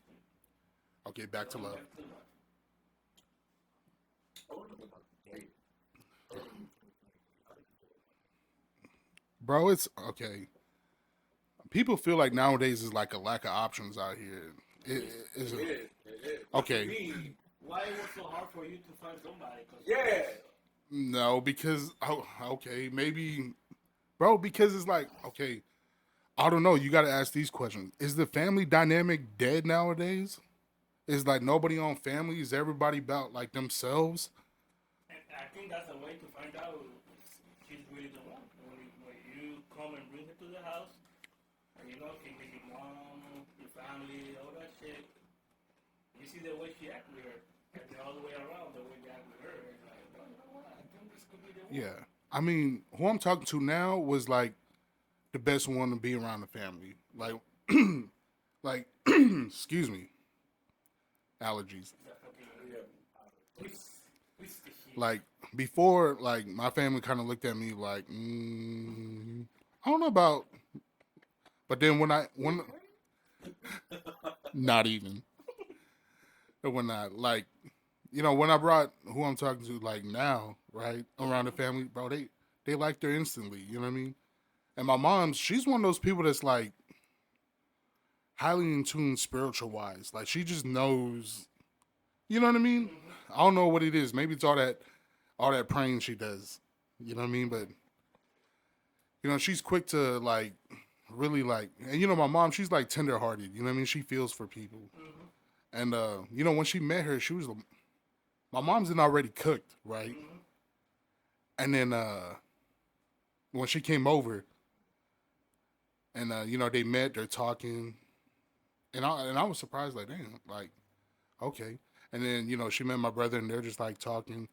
Okay, back to love. Back to love. Bro, it's okay. People feel like nowadays is like a lack of options out here. It is. It is. Okay. Why it was so hard for you to find somebody? 'Cause Yeah. No, because okay, maybe, bro. Because it's like okay, I don't know. You got to ask these questions. Is the family dynamic dead nowadays? Is like nobody on family? Is everybody about like themselves? And I think that's a way to find out if she's really the one. When you come and bring her to the house, and you know, she with your mom, your family, all that shit, you see the way she acts with her, and the other way around, the way they act with her, it's like, well, you know what? I think this could be the one. Yeah. I mean, who I'm talking to now was like the best one to be around the family. Like, excuse me, allergies. Like before, like my family kind of looked at me like, I don't know about. But then when not even when I like, when I brought who I'm talking to like now, right around the family, bro, they liked her instantly. You know what I mean? And my mom, she's one of those people that's like highly in tune spiritual wise. Like she just knows, you know what I mean? I don't know what it is. Maybe it's all that praying she does. You know what I mean? But she's quick to like really like, and my mom, she's like tender hearted. You know what I mean? She feels for people. And when she met her, she was my mom's been already cooked, right? And then when she came over, and they met, they're talking, and I was surprised, like, damn, like, okay. And then she met my brother, and they're just like talking,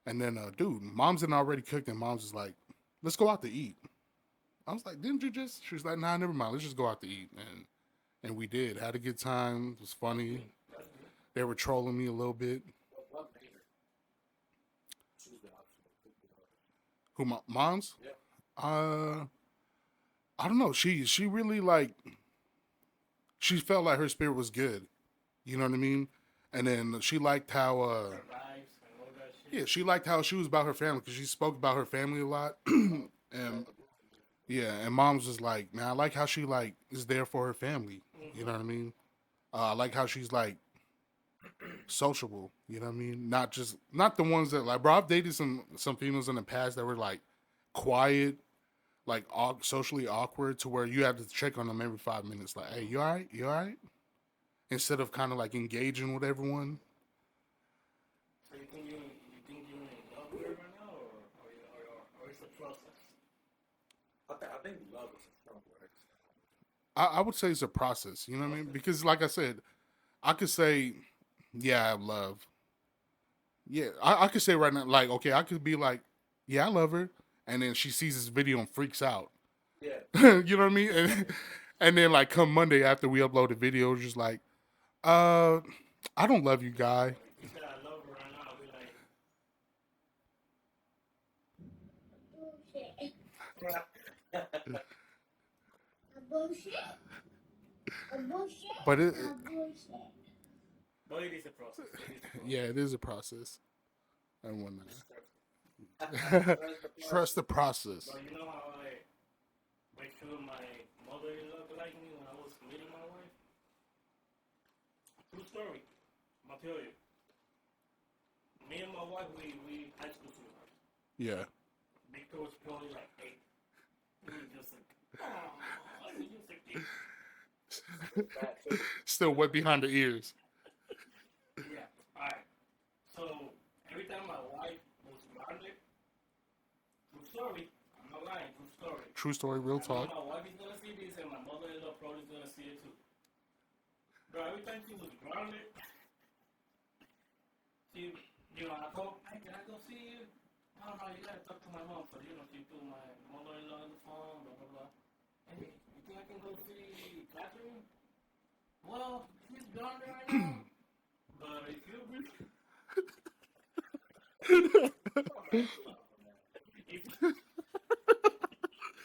and then dude, mom's been already cooked, and mom's just like, let's go out to eat. I was like, didn't you just? She was like, nah, never mind, let's just go out to eat, and we did, had a good time. It was funny. They were trolling me a little bit. What made her choose the option of cooking it? Who mom's? Yeah. I don't know. She really like she felt like her spirit was good. You know what I mean? And then she liked how Her vibes and all that shit. yeah, she liked how she was about her family because she spoke about her family a lot. And yeah, and mom's just like, man, I like how she like is there for her family. You know what I mean? I like how she's like sociable. You know what I mean? Not the ones that like, bro. I've dated some females in the past that were like quiet, like socially awkward, to where you have to check on them every 5 minutes. Like, hey, you all right? You all right? Instead of kind of like engaging with everyone. So you think you're in love with her right now, or it's a process? I think love is a strong word. I would say it's a process. You know what I mean? Because like I said, I could say, yeah, I have love. Yeah, I could say right now, like, okay, I could be like, yeah, I love her, and then she sees this video and freaks out. Yeah. You know what I mean? And then like come Monday after we upload the video, it's just like, I don't love you, guy. You said I love her right now, I'll be like, But but it is a process. yeah, it is a process and whatnot. Trust Trust the process. But you know how I make sure my mother-in-law liked me when I was meeting my wife? True story. I'm gonna tell you. Me and my wife, we high school sweethearts. Yeah. Victor was probably like 8. We were just like, oh, you just like this. Still wet behind the ears. Yeah. Alright. So every time my wife was grounded, true story. I'm not lying, true story. True story, real talk. My wife is gonna see this, and my mother-in-law probably is gonna see it too. Bro, every time she was grounded, she, I told, hey, can I go see you? No, you gotta talk to my mom. So, she put my mother-in-law on the phone, blah, blah, blah. Hey, you think I can go see Catherine? Well, she's grounded right now. But if you really...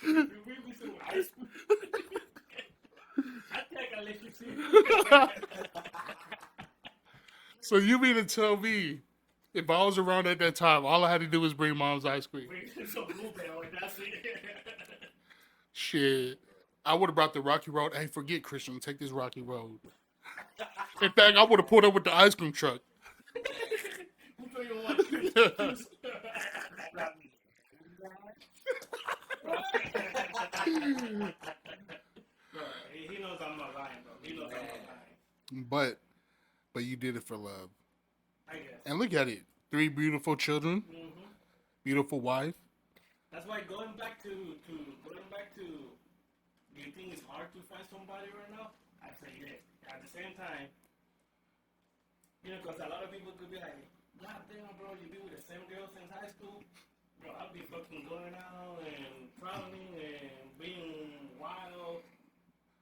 if you really some high school... I think I can let you see. So you mean to tell me, if I was around at that time, all I had to do was bring mom's ice cream? Bring some blueberry, that's it. Shit. I would have brought the rocky road. Hey, forget Christian. Take this rocky road. In fact, I would have pulled up with the ice cream truck. Who do you want? Bro, he knows I'm not lying, bro. He knows I'm not lying. But you did it for love. I guess. And look at it. 3 beautiful children, Mm-hmm. beautiful wife. That's why going back to, do you think it's hard to find somebody right now? I say yes. At the same time, because a lot of people could be like, God damn, bro, you be with the same girl since high school? Bro, I'll be fucking going out and traveling and being wild.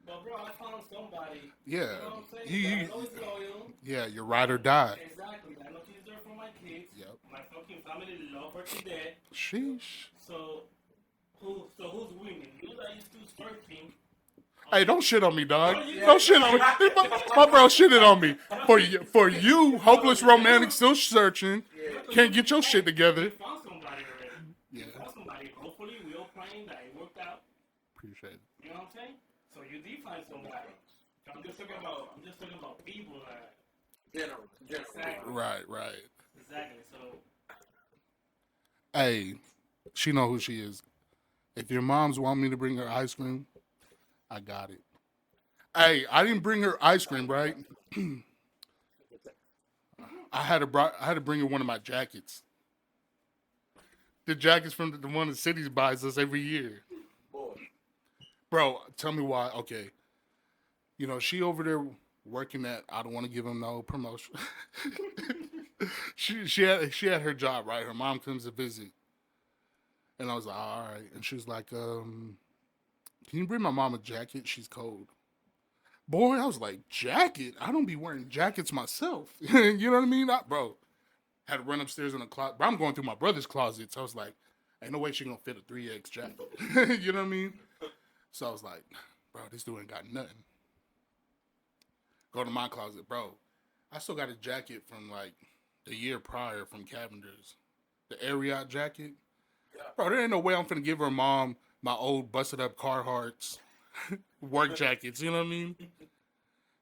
But, bro, I found somebody. Yeah. You know what I'm saying? I know he's loyal. Yeah, you're ride or die. Exactly. I know he's there for my kids. Yep. My fucking family love her to death. Sheesh. So who's winning? You that used to searching. Hey, don't shit on me, dog. Oh, yeah. Don't shit on me. My bro shitted on me. For you, hopeless romantic, still searching, can't get your shit together. You found somebody already. Yeah. You found somebody. Hopefully, we all praying that it worked out. Appreciate it. You know what I'm saying? So you did find somebody. I'm just talking about people. General. Exactly. Right. Exactly. So. Hey, she know who she is. If your moms want me to bring her ice cream, I got it. Hey, I didn't bring her ice cream, right? I had to bring her one of my jackets. The jackets from the one the cities buys us every year. Boy. Bro, tell me why. Okay. She over there working at, I don't want to give him no promotion. she had her job, right? Her mom comes to visit. And I was like, all right. And she was like, can you bring my mom a jacket? She's cold. Boy, I was like, jacket? I don't be wearing jackets myself. You know what I mean? Bro, had to run upstairs in the closet. Bro, I'm going through my brother's closet. So I was like, ain't no way she gonna fit a 3X jacket. You know what I mean? So I was like, bro, this dude ain't got nothing. Go to my closet, bro. I still got a jacket from like the year prior from Cavender's. The Ariat jacket. Bro, there ain't no way I'm finna give her mom my old busted up Carhartts work jackets, you know what I mean?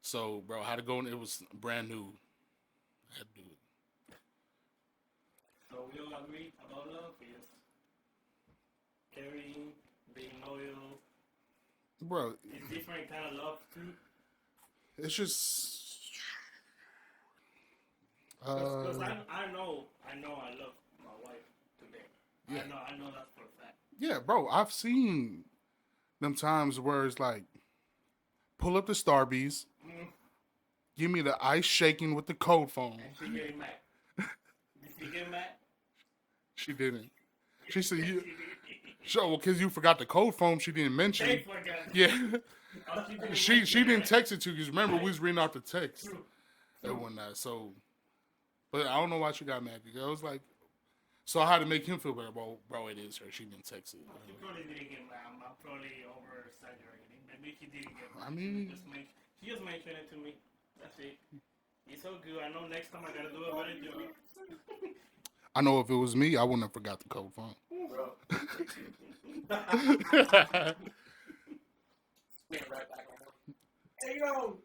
So, bro, I had to go and it was brand new. I had to do it. So we all agree about love, yes. Caring, being loyal. Bro, It's different kind of love too. it's just Because I know I love my wife today. Yeah. I know that for a fact. yeah, bro, I've seen them times where it's like pull up the Starbies, give me the ice shaking with the cold foam. And she getting mad. Did she get mad? She didn't. She said you well, because you forgot the cold foam she didn't mention. They forgot. Yeah. Oh, didn't She mention didn't that. text it to you because remember we was reading out the text True. and whatnot. So, but I don't know why she got mad because I was like, so I had to make him feel better. Bro, it is her. She didn't text it. She probably didn't get mad. I'm probably over exaggerating. Maybe she didn't get mad. I mean, She just mentioned it to me. That's it. It's so good. I know next time I gotta do a better job. I know if it was me, I wouldn't have forgot the cold phone. Bro. Spin right back on him. Hey, yo,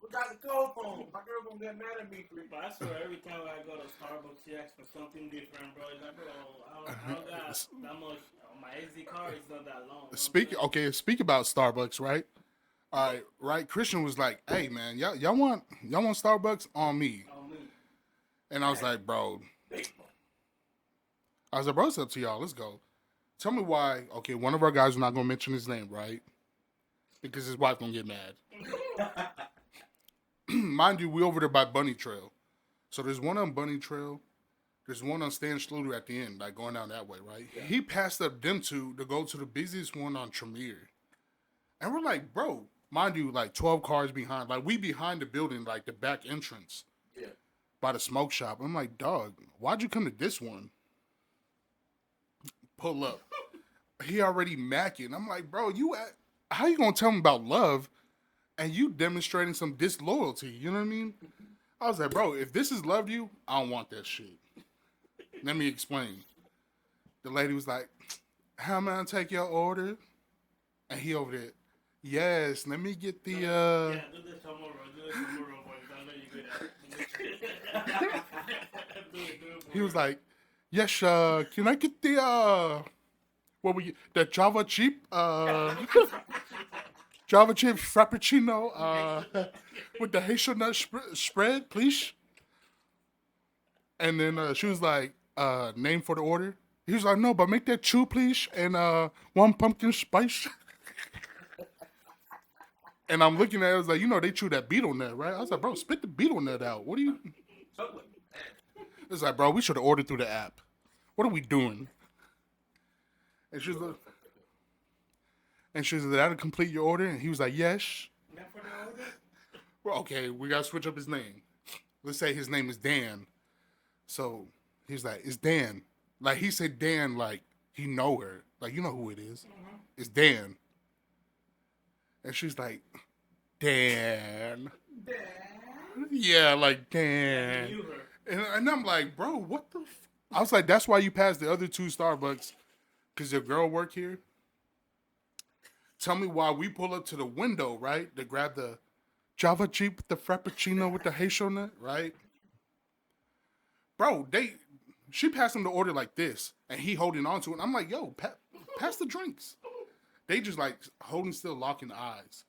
we got the cold phone. My girl gonna get mad at me. But I swear, every time I go to Starbucks, she asks for something different, bro. It's like, bro, I don't got that much. My SD card is not that long. Speak about Starbucks, right? All right, right. Christian was like, "Hey, man, y'all want Starbucks on me?" On me. And I was like, "Bro," "Bro, it's up to y'all. Let's go. Tell me why." Okay, one of our guys, we're not gonna mention his name, right? Because his wife gonna get mad. Mind you, we over there by Bunny Trail. So there's one on Bunny Trail. There's one on Stan Schluter at the end, like going down that way, right? Yeah. He passed up them two to go to the busiest one on Tremere. And we're like, bro, mind you, like 12 cars behind. Like, we behind the building, like the back entrance. Yeah. By the smoke shop. I'm like, dog, why'd you come to this one? Pull up. He already macking. I'm like, bro, how you gonna tell him about love and you demonstrating some disloyalty? You know what I mean? I was like, bro, if this is love to you, I don't want that shit. Let me explain. The lady was like, how am I gonna take your order? And he over there, yes, let me get the Yeah, do this tomorrow. Boys. I know you're good at it. Do it, He was like, Yes, can I get the Java chip, Java chip frappuccino, with the hazelnut spread, please? And then she was like, name for the order. He was like, no, but make that chew, please, and one pumpkin spice. And I'm looking at it, I was like, they chew that beetle nut, right? I was like, bro, spit the beetle nut out. What are you? It's like, bro, we should have ordered through the app. What are we doing? And she was like, that'll complete your order? And he was like, yes. Well, okay, we got to switch up his name. Let's say his name is Dan. So he's like, it's Dan. Like, he said Dan like he know her. Like, you know who it is. Mm-hmm. It's Dan. And she's like, Dan. Yeah, like, Dan. And I'm like, bro, what the I was like, that's why you passed the other two Starbucks, because your girl work here? Tell me why we pull up to the window, right, to grab the Java Jeep with the Frappuccino with the hazelnut, right? Bro, she passed him the order like this, and he holding on to it. I'm like, yo, pass the drinks. They just like holding still, locking eyes.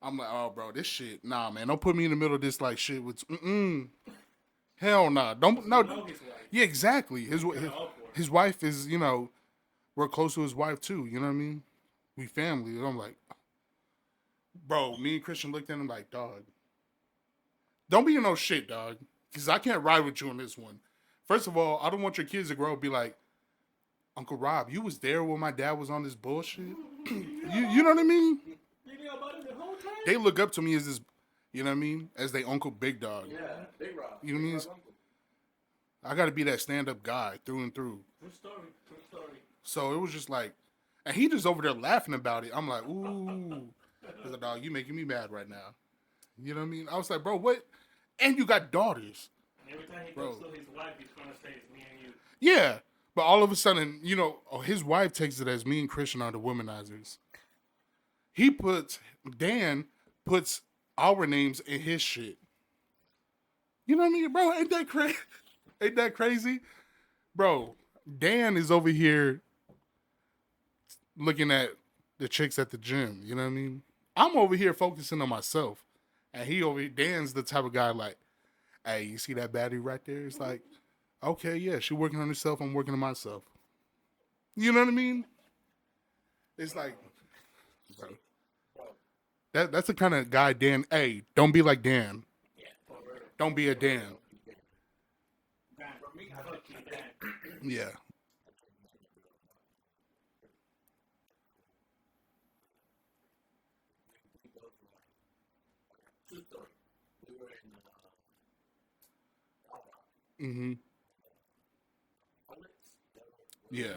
I'm like, oh, bro, this shit, nah, man, don't put me in the middle of this like shit with, hell nah, don't, no, yeah, exactly. His wife is, we're close to his wife too, you know what I mean? We family. And I'm like, bro, me and Christian looked at him like, dog, don't be in no shit, dog, because I can't ride with you on this one. First of all, I don't want your kids to grow up and be like, Uncle Rob, you was there when my dad was on this bullshit. you know what I mean? They look up to me as this, you know what I mean? As they Uncle Big Dog. Yeah, Big Rob. You know what I mean? I got to be that stand-up guy through and through. True story. So it was just like, and he just over there laughing about it. I'm like, ooh. I was like, dog, you making me mad right now. You know what I mean? I was like, bro, what? And you got daughters. And every time he talks to his wife, he's going to say it's me and you. Yeah. But all of a sudden, his wife takes it as me and Christian are the womanizers. Dan puts our names in his shit. You know what I mean? Bro, ain't that crazy? Ain't that crazy? Bro, Dan is over here looking at the chicks at the gym. You know what I mean? I'm over here focusing on myself. And Dan's the type of guy like, hey, you see that baddie right there? It's like, okay, yeah, she working on herself, I'm working on myself. You know what I mean? It's like, bro, that's the kind of guy Dan, hey, don't be like Dan. Don't be a Dan. Yeah. Mm-hmm. Yeah.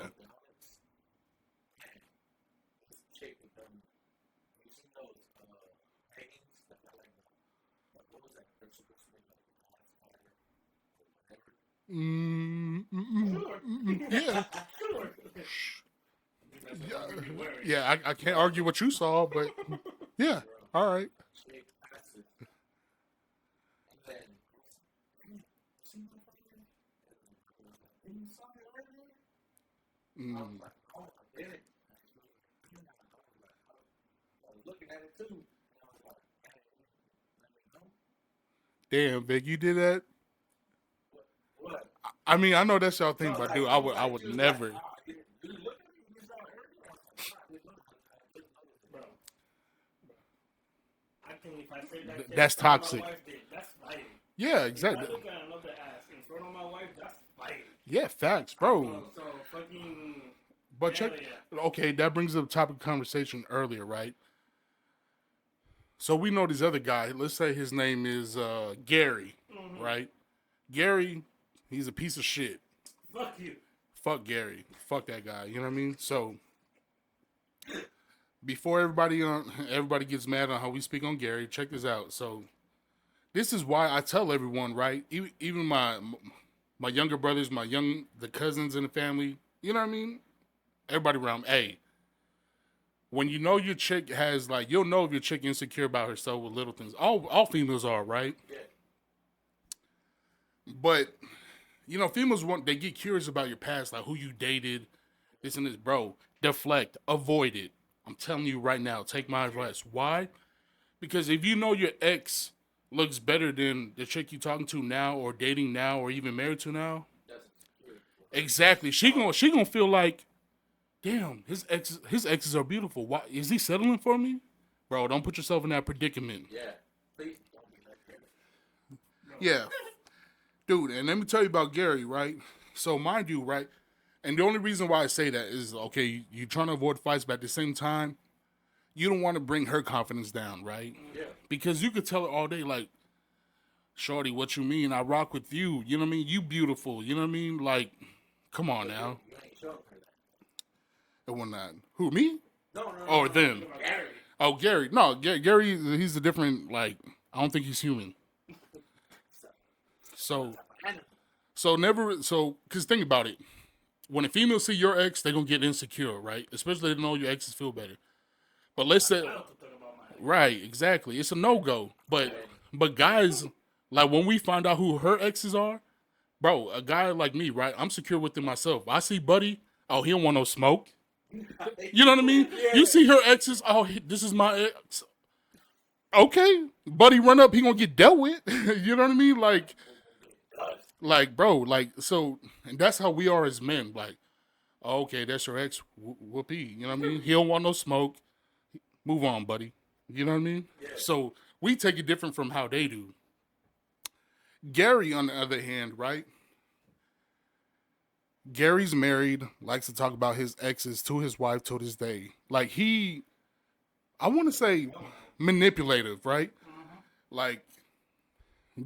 Yeah. Yeah, I can't argue what you saw, but yeah, all right. Damn, Vic, you did that? I mean, I know that's y'all thing, but dude, I would never. I think if I say that, That's toxic. That's fighting. Yeah, exactly. If I look at another ass in front of my wife, that's fighting. Yeah, facts, bro. So fucking. But check. Okay, that brings up the topic of conversation earlier, right? So we know this other guy. Let's say his name is Gary, right? Gary, he's a piece of shit. Fuck you. Fuck Gary. Fuck that guy. You know what I mean? So before everybody gets mad on how we speak on Gary, check this out. So this is why I tell everyone, right? Even my younger brothers, the cousins in the family. You know what I mean? Everybody around. Hey, when you know your chick has you'll know if your chick insecure about herself with little things. All females are, right? Yeah. But females they get curious about your past, like who you dated, this and this, bro. Deflect, avoid it. I'm telling you right now, take my advice. Why? Because if you know your ex looks better than the chick you talking to now, or dating now, or even married to now, exactly, she gonna feel like, damn, his exes are beautiful. Why is he settling for me, bro? Don't put yourself in that predicament. Yeah, please don't be like that. Yeah, dude. And let me tell you about Gary, right? So mind you, right. And the only reason why I say that is, okay, you're trying to avoid fights, but at the same time, you don't want to bring her confidence down, right? Yeah. Because you could tell her all day, like, shorty, what you mean? I rock with you. You know what I mean? You beautiful. You know what I mean? Like, come on now. You ain't showing her that. It will not. Who, me? No. Or them? Gary. Oh, Gary. No, Gary, he's a different, like, I don't think he's human. So, because think about it. When a female see your ex, they're going to get insecure, right? Especially if they know your exes feel better. But let's say, right, exactly. It's a no-go. But guys, like when we find out who her exes are, bro, a guy like me, right? I'm secure within myself. I see Buddy, oh, he don't want no smoke. You know what I mean? Yeah. You see her exes, oh, this is my ex. Okay, Buddy run up, he gonna get dealt with. You know what I mean? Like, bro, like, so, and that's how we are as men. Like, oh, okay, that's your ex, whoopee. You know what I mean? He don't want no smoke. Move on, buddy. You know what I mean? Yeah. So we take it different from how they do. Gary, on the other hand, right? Gary's married, likes to talk about his exes to his wife to this day. Like I want to say manipulative, right? Like,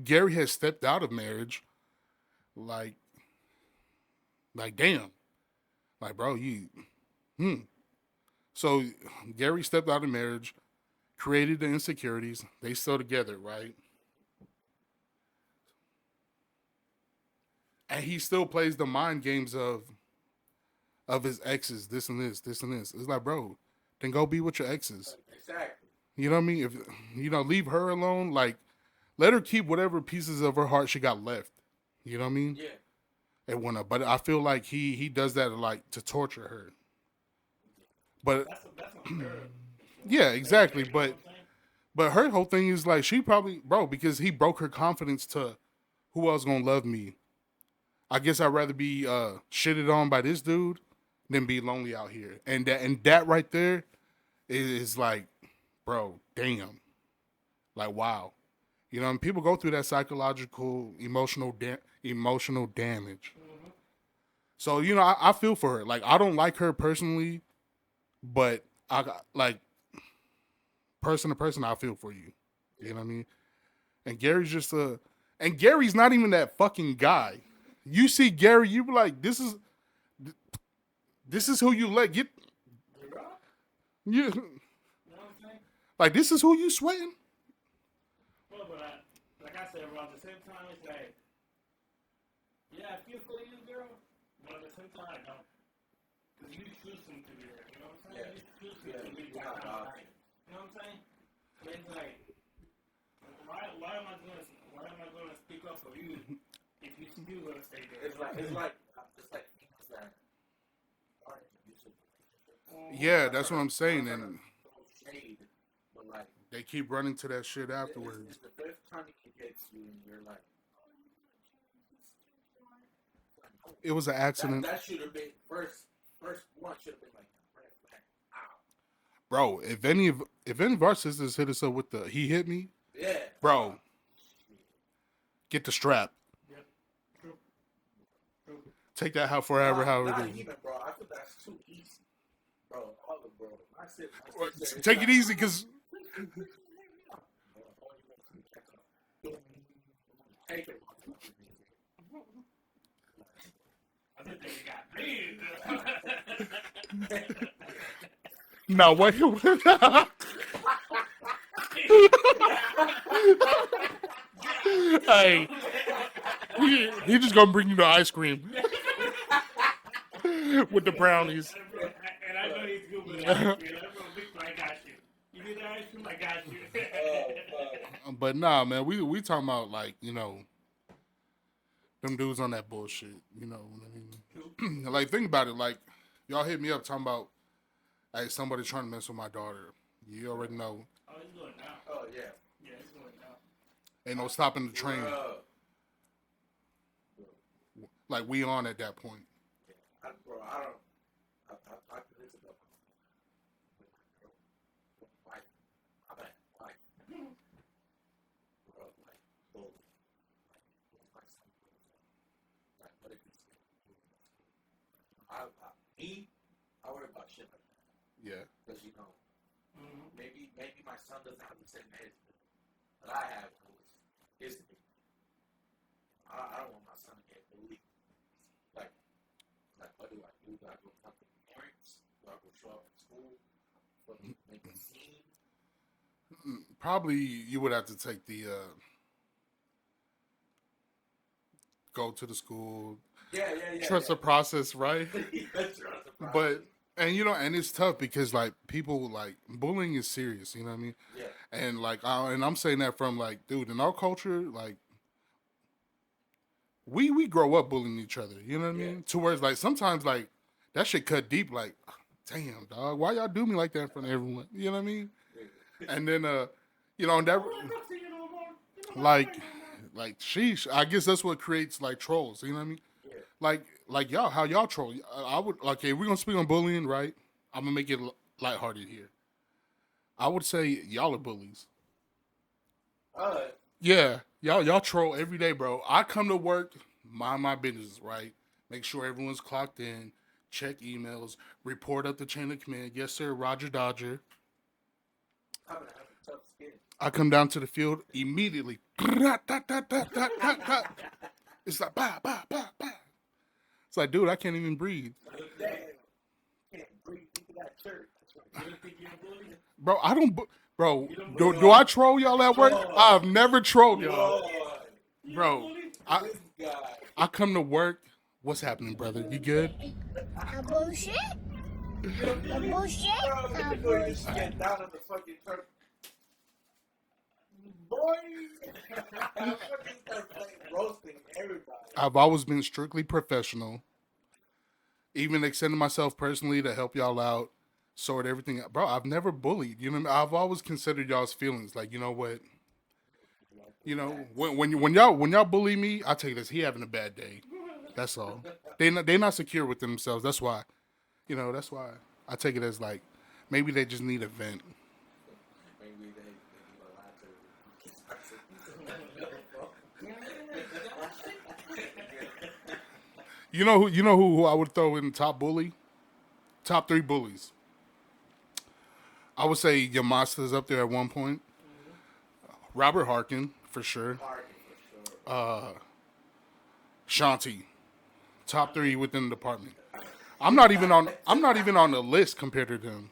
Gary has stepped out of marriage. Like damn. Like, bro, So Gary stepped out of marriage, created the insecurities. They still together, right? And he still plays the mind games of his exes, this and this, this and this. It's like, bro, then go be with your exes. Exactly. You know what I mean? If leave her alone, like, let her keep whatever pieces of her heart she got left. You know what I mean? Yeah. But I feel like he does that, like, to torture her. But That's unfair. yeah, exactly. But her whole thing is like, she probably, bro, because he broke her confidence to who else gonna love me. I guess I'd rather be shitted on by this dude than be lonely out here. And that right there is like, bro, damn. Like, wow. You know, and people go through that psychological, emotional damage. Mm-hmm. So, I feel for her. Like, I don't like her personally, but like, person to person, I feel for you. You know what I mean? And Gary's just and Gary's not even that fucking guy. You see Gary, you be like, this is who you let get. You, You know what I'm saying? like, this is who you sweating. Well, but like I said, bro, at the same time, it's like, yeah, I feel for you, girl, but at the same time, I don't. Because you choose him to be there, you know what I'm saying? Yeah. You choose him to be that kind of guy. You know what I'm saying? So it's like, why am I going to speak up for you if you still going to stay there? It's like things that aren't abusive. Yeah, that's what I'm saying. And Shade, but like, they keep running to that shit afterwards. it's the fifth time he gets you, and you're like, It was an accident. that should have been first one should have been like, ow. Bro, if any of our sisters hit us up with the he hit me, Yeah. bro, get the strap. Yep. True. Take that however Not it is. even, bro. I think that's too easy, bro. All the bro. My sister, Take it easy, because Take it. I think they got me. no, wait. Hey, he just gonna bring you the ice cream with the brownies. And I know he's good with ice cream. I got you. You need the ice cream? I got you. But nah, man, we talking about, like, them dudes on that bullshit. You know what I mean? Like, think about it. Like, y'all hit me up talking about, hey, somebody trying to mess with my daughter. You already know. Oh, it's going down. Oh yeah. Yeah, it's going down. Ain't no stopping the train. Bro. Like, we on at that point. I can listen up. Like, I'm at, like, bro, like, bully. Like, what if it's, I worry about shit like that. Yeah. Because, you know, maybe my son doesn't have the same age that I have with his history. I don't want my son to get bullied. Like, what do I do? Do I go talk to the parents? Do I go show up at school? What do you make a scene? Probably you would have to take the go to the school. Yeah. Trust the process, right? Trust the process. But and you know, and it's tough because like people like bullying is serious. You know what I mean? Yeah. And like, and I'm saying that from like, dude, in our culture, like, we grow up bullying each other. You know what I mean? To where it's like sometimes like that shit cut deep. Like, damn, dog, why y'all do me like that in front of everyone? You know what I mean? And then you know, and that like sheesh. I guess that's what creates like trolls. You know what I mean? Yeah. Like y'all, how y'all troll? I would okay. If we're gonna speak on bullying, right? I'm gonna make it lighthearted here. I would say y'all are bullies. Yeah, y'all troll every day, bro. I come to work, mind my business, right? Make sure everyone's clocked in, check emails, report up the chain of command. Yes, sir, Roger Dodger. I'm gonna have a tough skin. I come down to the field immediately. It's like bah bah bah bah. It's like, dude, I can't even breathe. Damn. Can't breathe into that church. You don't think you're a bully? Bro, I don't. Bro, do I troll y'all at work? I've never trolled y'all. Bro, I come to work. What's happening, brother? You good? A bullshit? A bullshit? A Before you bullshit. get down on the fucking church. Boy. I fucking start playing roasting everybody. I've always been strictly professional. Even extending myself personally to help y'all out, sort everything out. Bro, I've never bullied. You know, I've always considered y'all's feelings. Like, you know what? You know, when y'all bully me, I take this. He having a bad day. That's all. They not secure with themselves. That's why. You know, that's why I take it as like maybe they just need a vent. Maybe they You know who I would throw in the top bully? Top 3 bullies. I would say Yamasta's up there at one point. Robert Harkin, for sure. Shanti. Top 3 within the department. I'm not even on the list compared to them.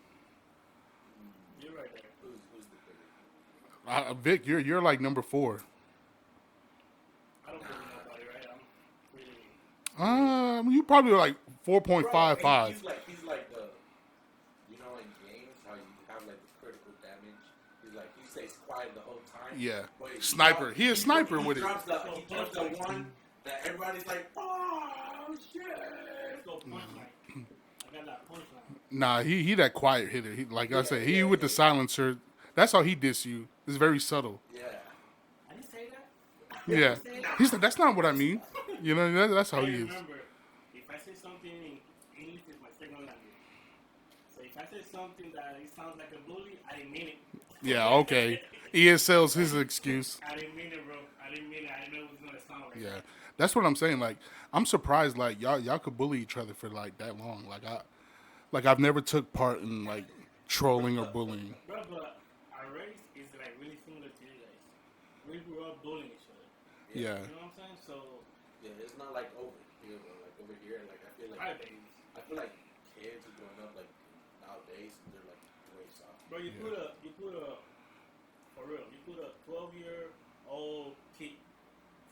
You're right there. Who's the biggest? Vic, you're like number 4. I don't bully nobody, right? I'm really. You probably like Bro, 4.55. he's like the, you know, in games how you have like the critical damage. He's like he stays quiet the whole time. Yeah, But sniper. He a sniper with it. He drops the one that everybody's like, oh shit. Let's go punchline. I got that punchline. Nah, he that quiet hitter. He, like I said, he with the silencer. That's how he diss you. It's very subtle. Yeah. I didn't say that. Yeah, he's like, that's not what I mean. You know, that's how I he is. remember, if I say something in English, it's my second language. So if I say something that it sounds like a bully, I didn't mean it. Yeah, okay. ESL's his excuse. I didn't mean it, bro. I didn't mean it. I didn't know it was gonna sound like Yeah, that. that's what I'm saying. Like, I'm surprised. Like, y'all could bully each other for like that long. Like I've never took part in like trolling or bullying. Bro, but our race is like really similar to you guys. We grew up bullying each other. Yeah. You know what I'm saying? So, Yeah, it's not like over here, bro. Like over here, like I feel like kids are growing up like nowadays, they're like way soft. bro, you put a, for real, you put a 12-year-old kid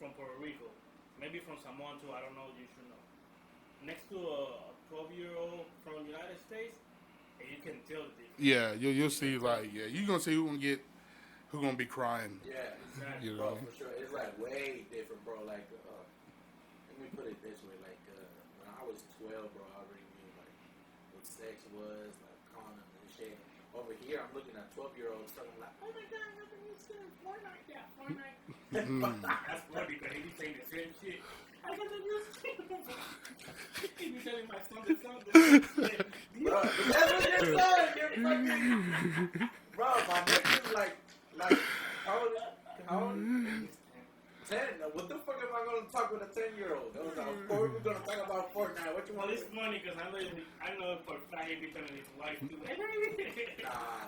from Puerto Rico, maybe from Samoa too, I don't know, you should know, next to a 12-year-old from the United States, and you can tell the difference. Yeah, you'll see. Like, yeah, you gonna see who gonna be crying. Yeah, Exactly. You bro, know. for sure. It's like way different, bro. Like, me put it this way. Like, when I was 12, bro, I already knew, like, what sex was, like, condoms and shit. Over here, I'm looking at 12-year-olds talking like, oh my god, look at this skin, Fortnite, yeah, Fortnite. That's funny because he be saying the same shit. I got the new skin. He be telling my son the song. Bro, that's what you're saying. You're fucking... Bro, my nephew's like, how old? 10. What the fuck am I going to talk with a 10-year-old? That was like, of course we're going to talk about Fortnite. What you Well, want it's funny because I know for a fact he be telling his wife too.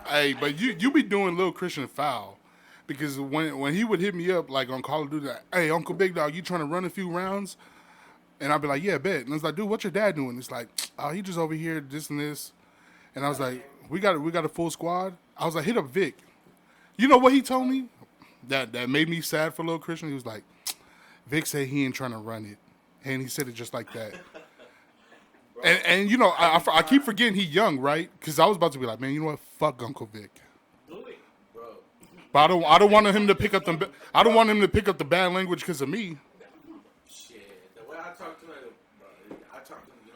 Hey, but you be doing Lil Christian foul. Because when he would hit me up, like, on Call of Duty, like, hey, Uncle Big Dog, you trying to run a few rounds? And I'd be like, yeah, bet. And it's like, dude, what's your dad doing? It's like, oh, he just over here, this and this. And I was like, we got a full squad. I was like, hit up Vic. You know what he told me? That made me sad for Lil Christian. He was like, Vic said he ain't trying to run it. And he said it just like that. and you know, I keep forgetting he young, right? Because I was about to be like, man, you know what? Fuck Uncle Vic. Do it, bro. But I don't want him to pick up the bad language because of me. Shit, the way I talk to him, bro, I talk to him, you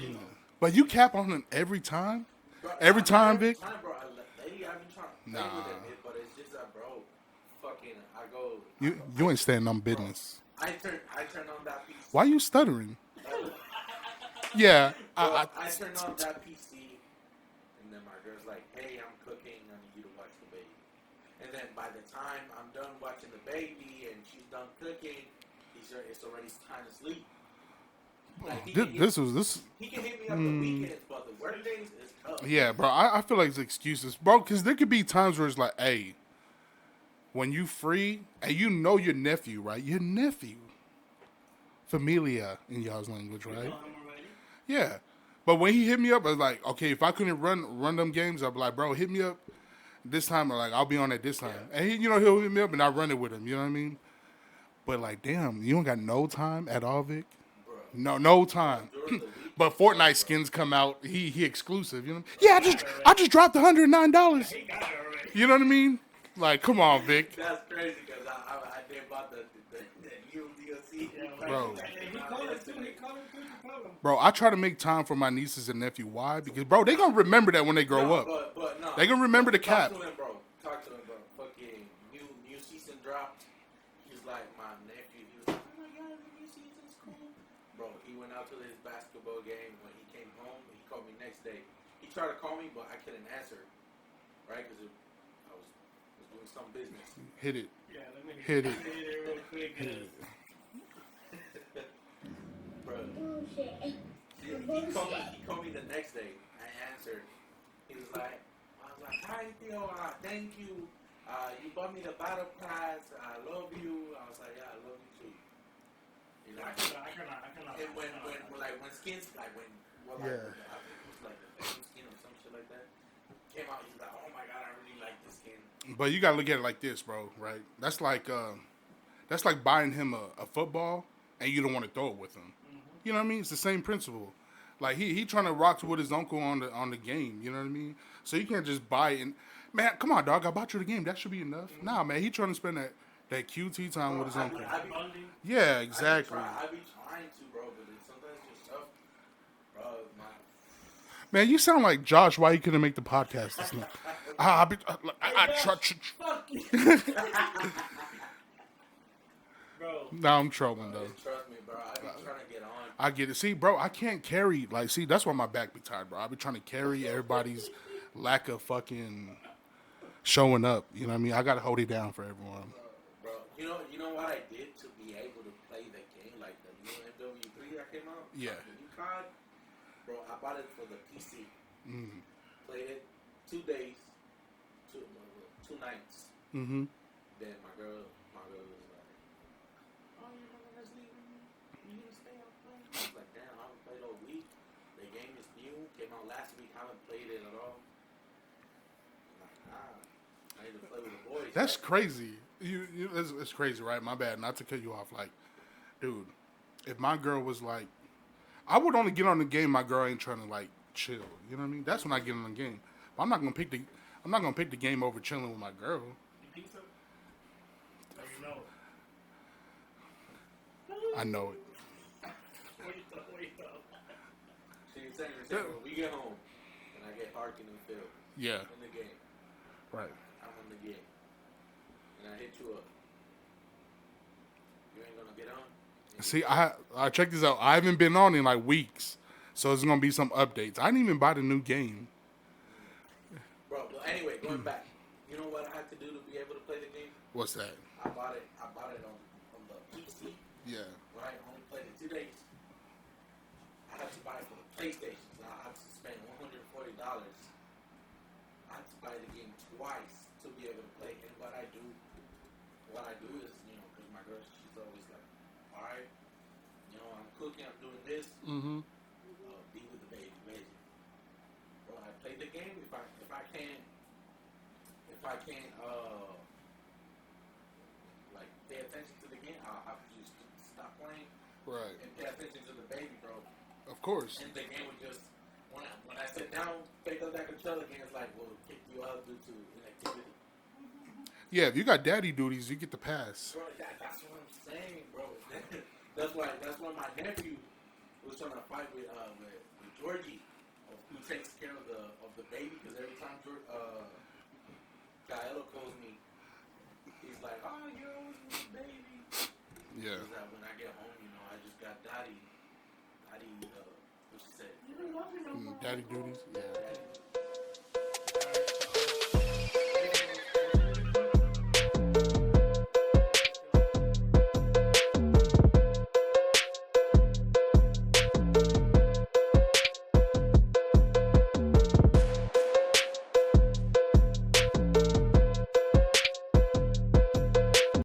know, like, But you cap on him every time? bro, Every time, Vic? bro, lady, I've been trying to play Nah. with him, but it's just that, bro, fucking, I go, You ain't standing on business. I turn on that PC. Why you stuttering? Yeah, I turn on that PC, and then my girl's like, hey, I'm cooking, I need you to watch the baby. And then by the time I'm done watching the baby and she's done cooking, it's already time to sleep. Like, he can hit me up the weekends, but the work days is tough. Yeah, bro. I feel like it's excuses, bro. Because there could be times where it's like, hey, when you free, and you know your nephew, right? Your nephew, familia in y'all's language, right? Yeah. But when he hit me up, I was like, okay, if I couldn't run them games, I'd be like, bro, hit me up this time, or like I'll be on it this time. Yeah. And he'll hit me up, and I run it with him. You know what I mean? But like, damn, you don't got no time at all, Vic. No time. But Fortnite skins come out. He exclusive. You know? Yeah, I just dropped $109. You know what I mean? Like, come on, Vic. That's crazy because I did bought the new DLC. Bro. He called it too. Bro, I try to make time for my nieces and nephew. Why? Because, bro, they gonna remember that when they grow up. But no. They gonna remember the cap. Talk to him, bro. Fucking new season dropped. He's like, my nephew. He was like, oh my god, the new season's cool. Bro, he went out to his basketball game. When he came home, he called me next day. He tried to call me, but I couldn't answer. Right? Because I was doing some business. Hit it. Yeah, let me Hit it. real quick. Bro. Bullshit. He called me the next day. I answered. I was like, hi Theo, thank you. You bought me the battle pass. I love you. I was like, yeah, I love you too. He's like, I cannot. and when skins, like when, well, Yeah. I think it was like the fame skin or some shit like that, came out, he's like, oh my god, I really like this skin. But you gotta look at it like this, bro. Right? That's like buying him a football and you don't want to throw it with him. You know what I mean? It's the same principle. Like he trying to rock with his uncle on the game. You know what I mean? So you can't just buy it. And, man, come on, dog. I bought you the game. That should be enough. Nah, man. He trying to spend that QT time with his uncle. Yeah, exactly. I be trying to, bro, but sometimes it's tough. Bro, Man, you sound like Josh. Why he couldn't make the podcast? Fuck you. Bro. Nah, I'm trolling though. Trust me, bro. I be trying to get on. I get it. See, bro, I can't carry, like, see, that's why my back be tired, bro. I be trying to carry everybody's lack of fucking showing up. You know what I mean? I got to hold it down for everyone. Bro, you know what I did to be able to play the game, like the new MW3 that came out? Yeah. The new COD? Bro, I bought it for the PC. Mm-hmm. Played it 2 days, two nights. Mm-hmm. Then my girl was like, oh, you're not gonna sleep with me? You need to stay up playing? I was like, damn, I haven't played all week. The game is new, came out last week, haven't played it at all. I'm like, I need to play with the boys. That's crazy. It's crazy, right? My bad. Not to cut you off. Like, dude, if my girl was like, I would only get on the game. My girl ain't trying to like chill. You know what I mean? That's when I get on the game. But I'm not gonna pick the game over chilling with my girl. You think so? Or you know? I know it. saying when we get home and I get Harkin and Phil Yeah. in the game, Right. I'm in the game, and I hit you up. You ain't gonna get on. See, I check this out. I haven't been on in like weeks, so it's gonna be some updates. I didn't even buy the new game. Bro, but anyway, going back, you know what I had to do to be able to play the game? What's that? I bought it on the PC. Yeah. Right? I only played it 2 days. I had to buy it for the PlayStation. So I had to spend $140. I had to buy the game twice to be able to play. And what I do is, because my girl, she's always like, all right, I'm cooking, I'm doing this. Mm-hmm. Be with the baby, baby. Well, I play the game. If I can't, like pay attention to the game, I'll have to just stop playing. Right. And pay attention to the baby, bro. Of course. And the game would just, when I sit down, pick up that controller again, it's like, well, kick you out due to inactivity. Yeah, if you got daddy duties, you get the pass. Bro, that's what I'm saying, bro. That's why my nephew was trying to fight with Georgie, who takes care of the baby, because every time Gaello calls me, he's like, oh, you're always with the baby. Yeah. Because when I get home, I just got daddy, what she said? Daddy duties. Yeah. Daddy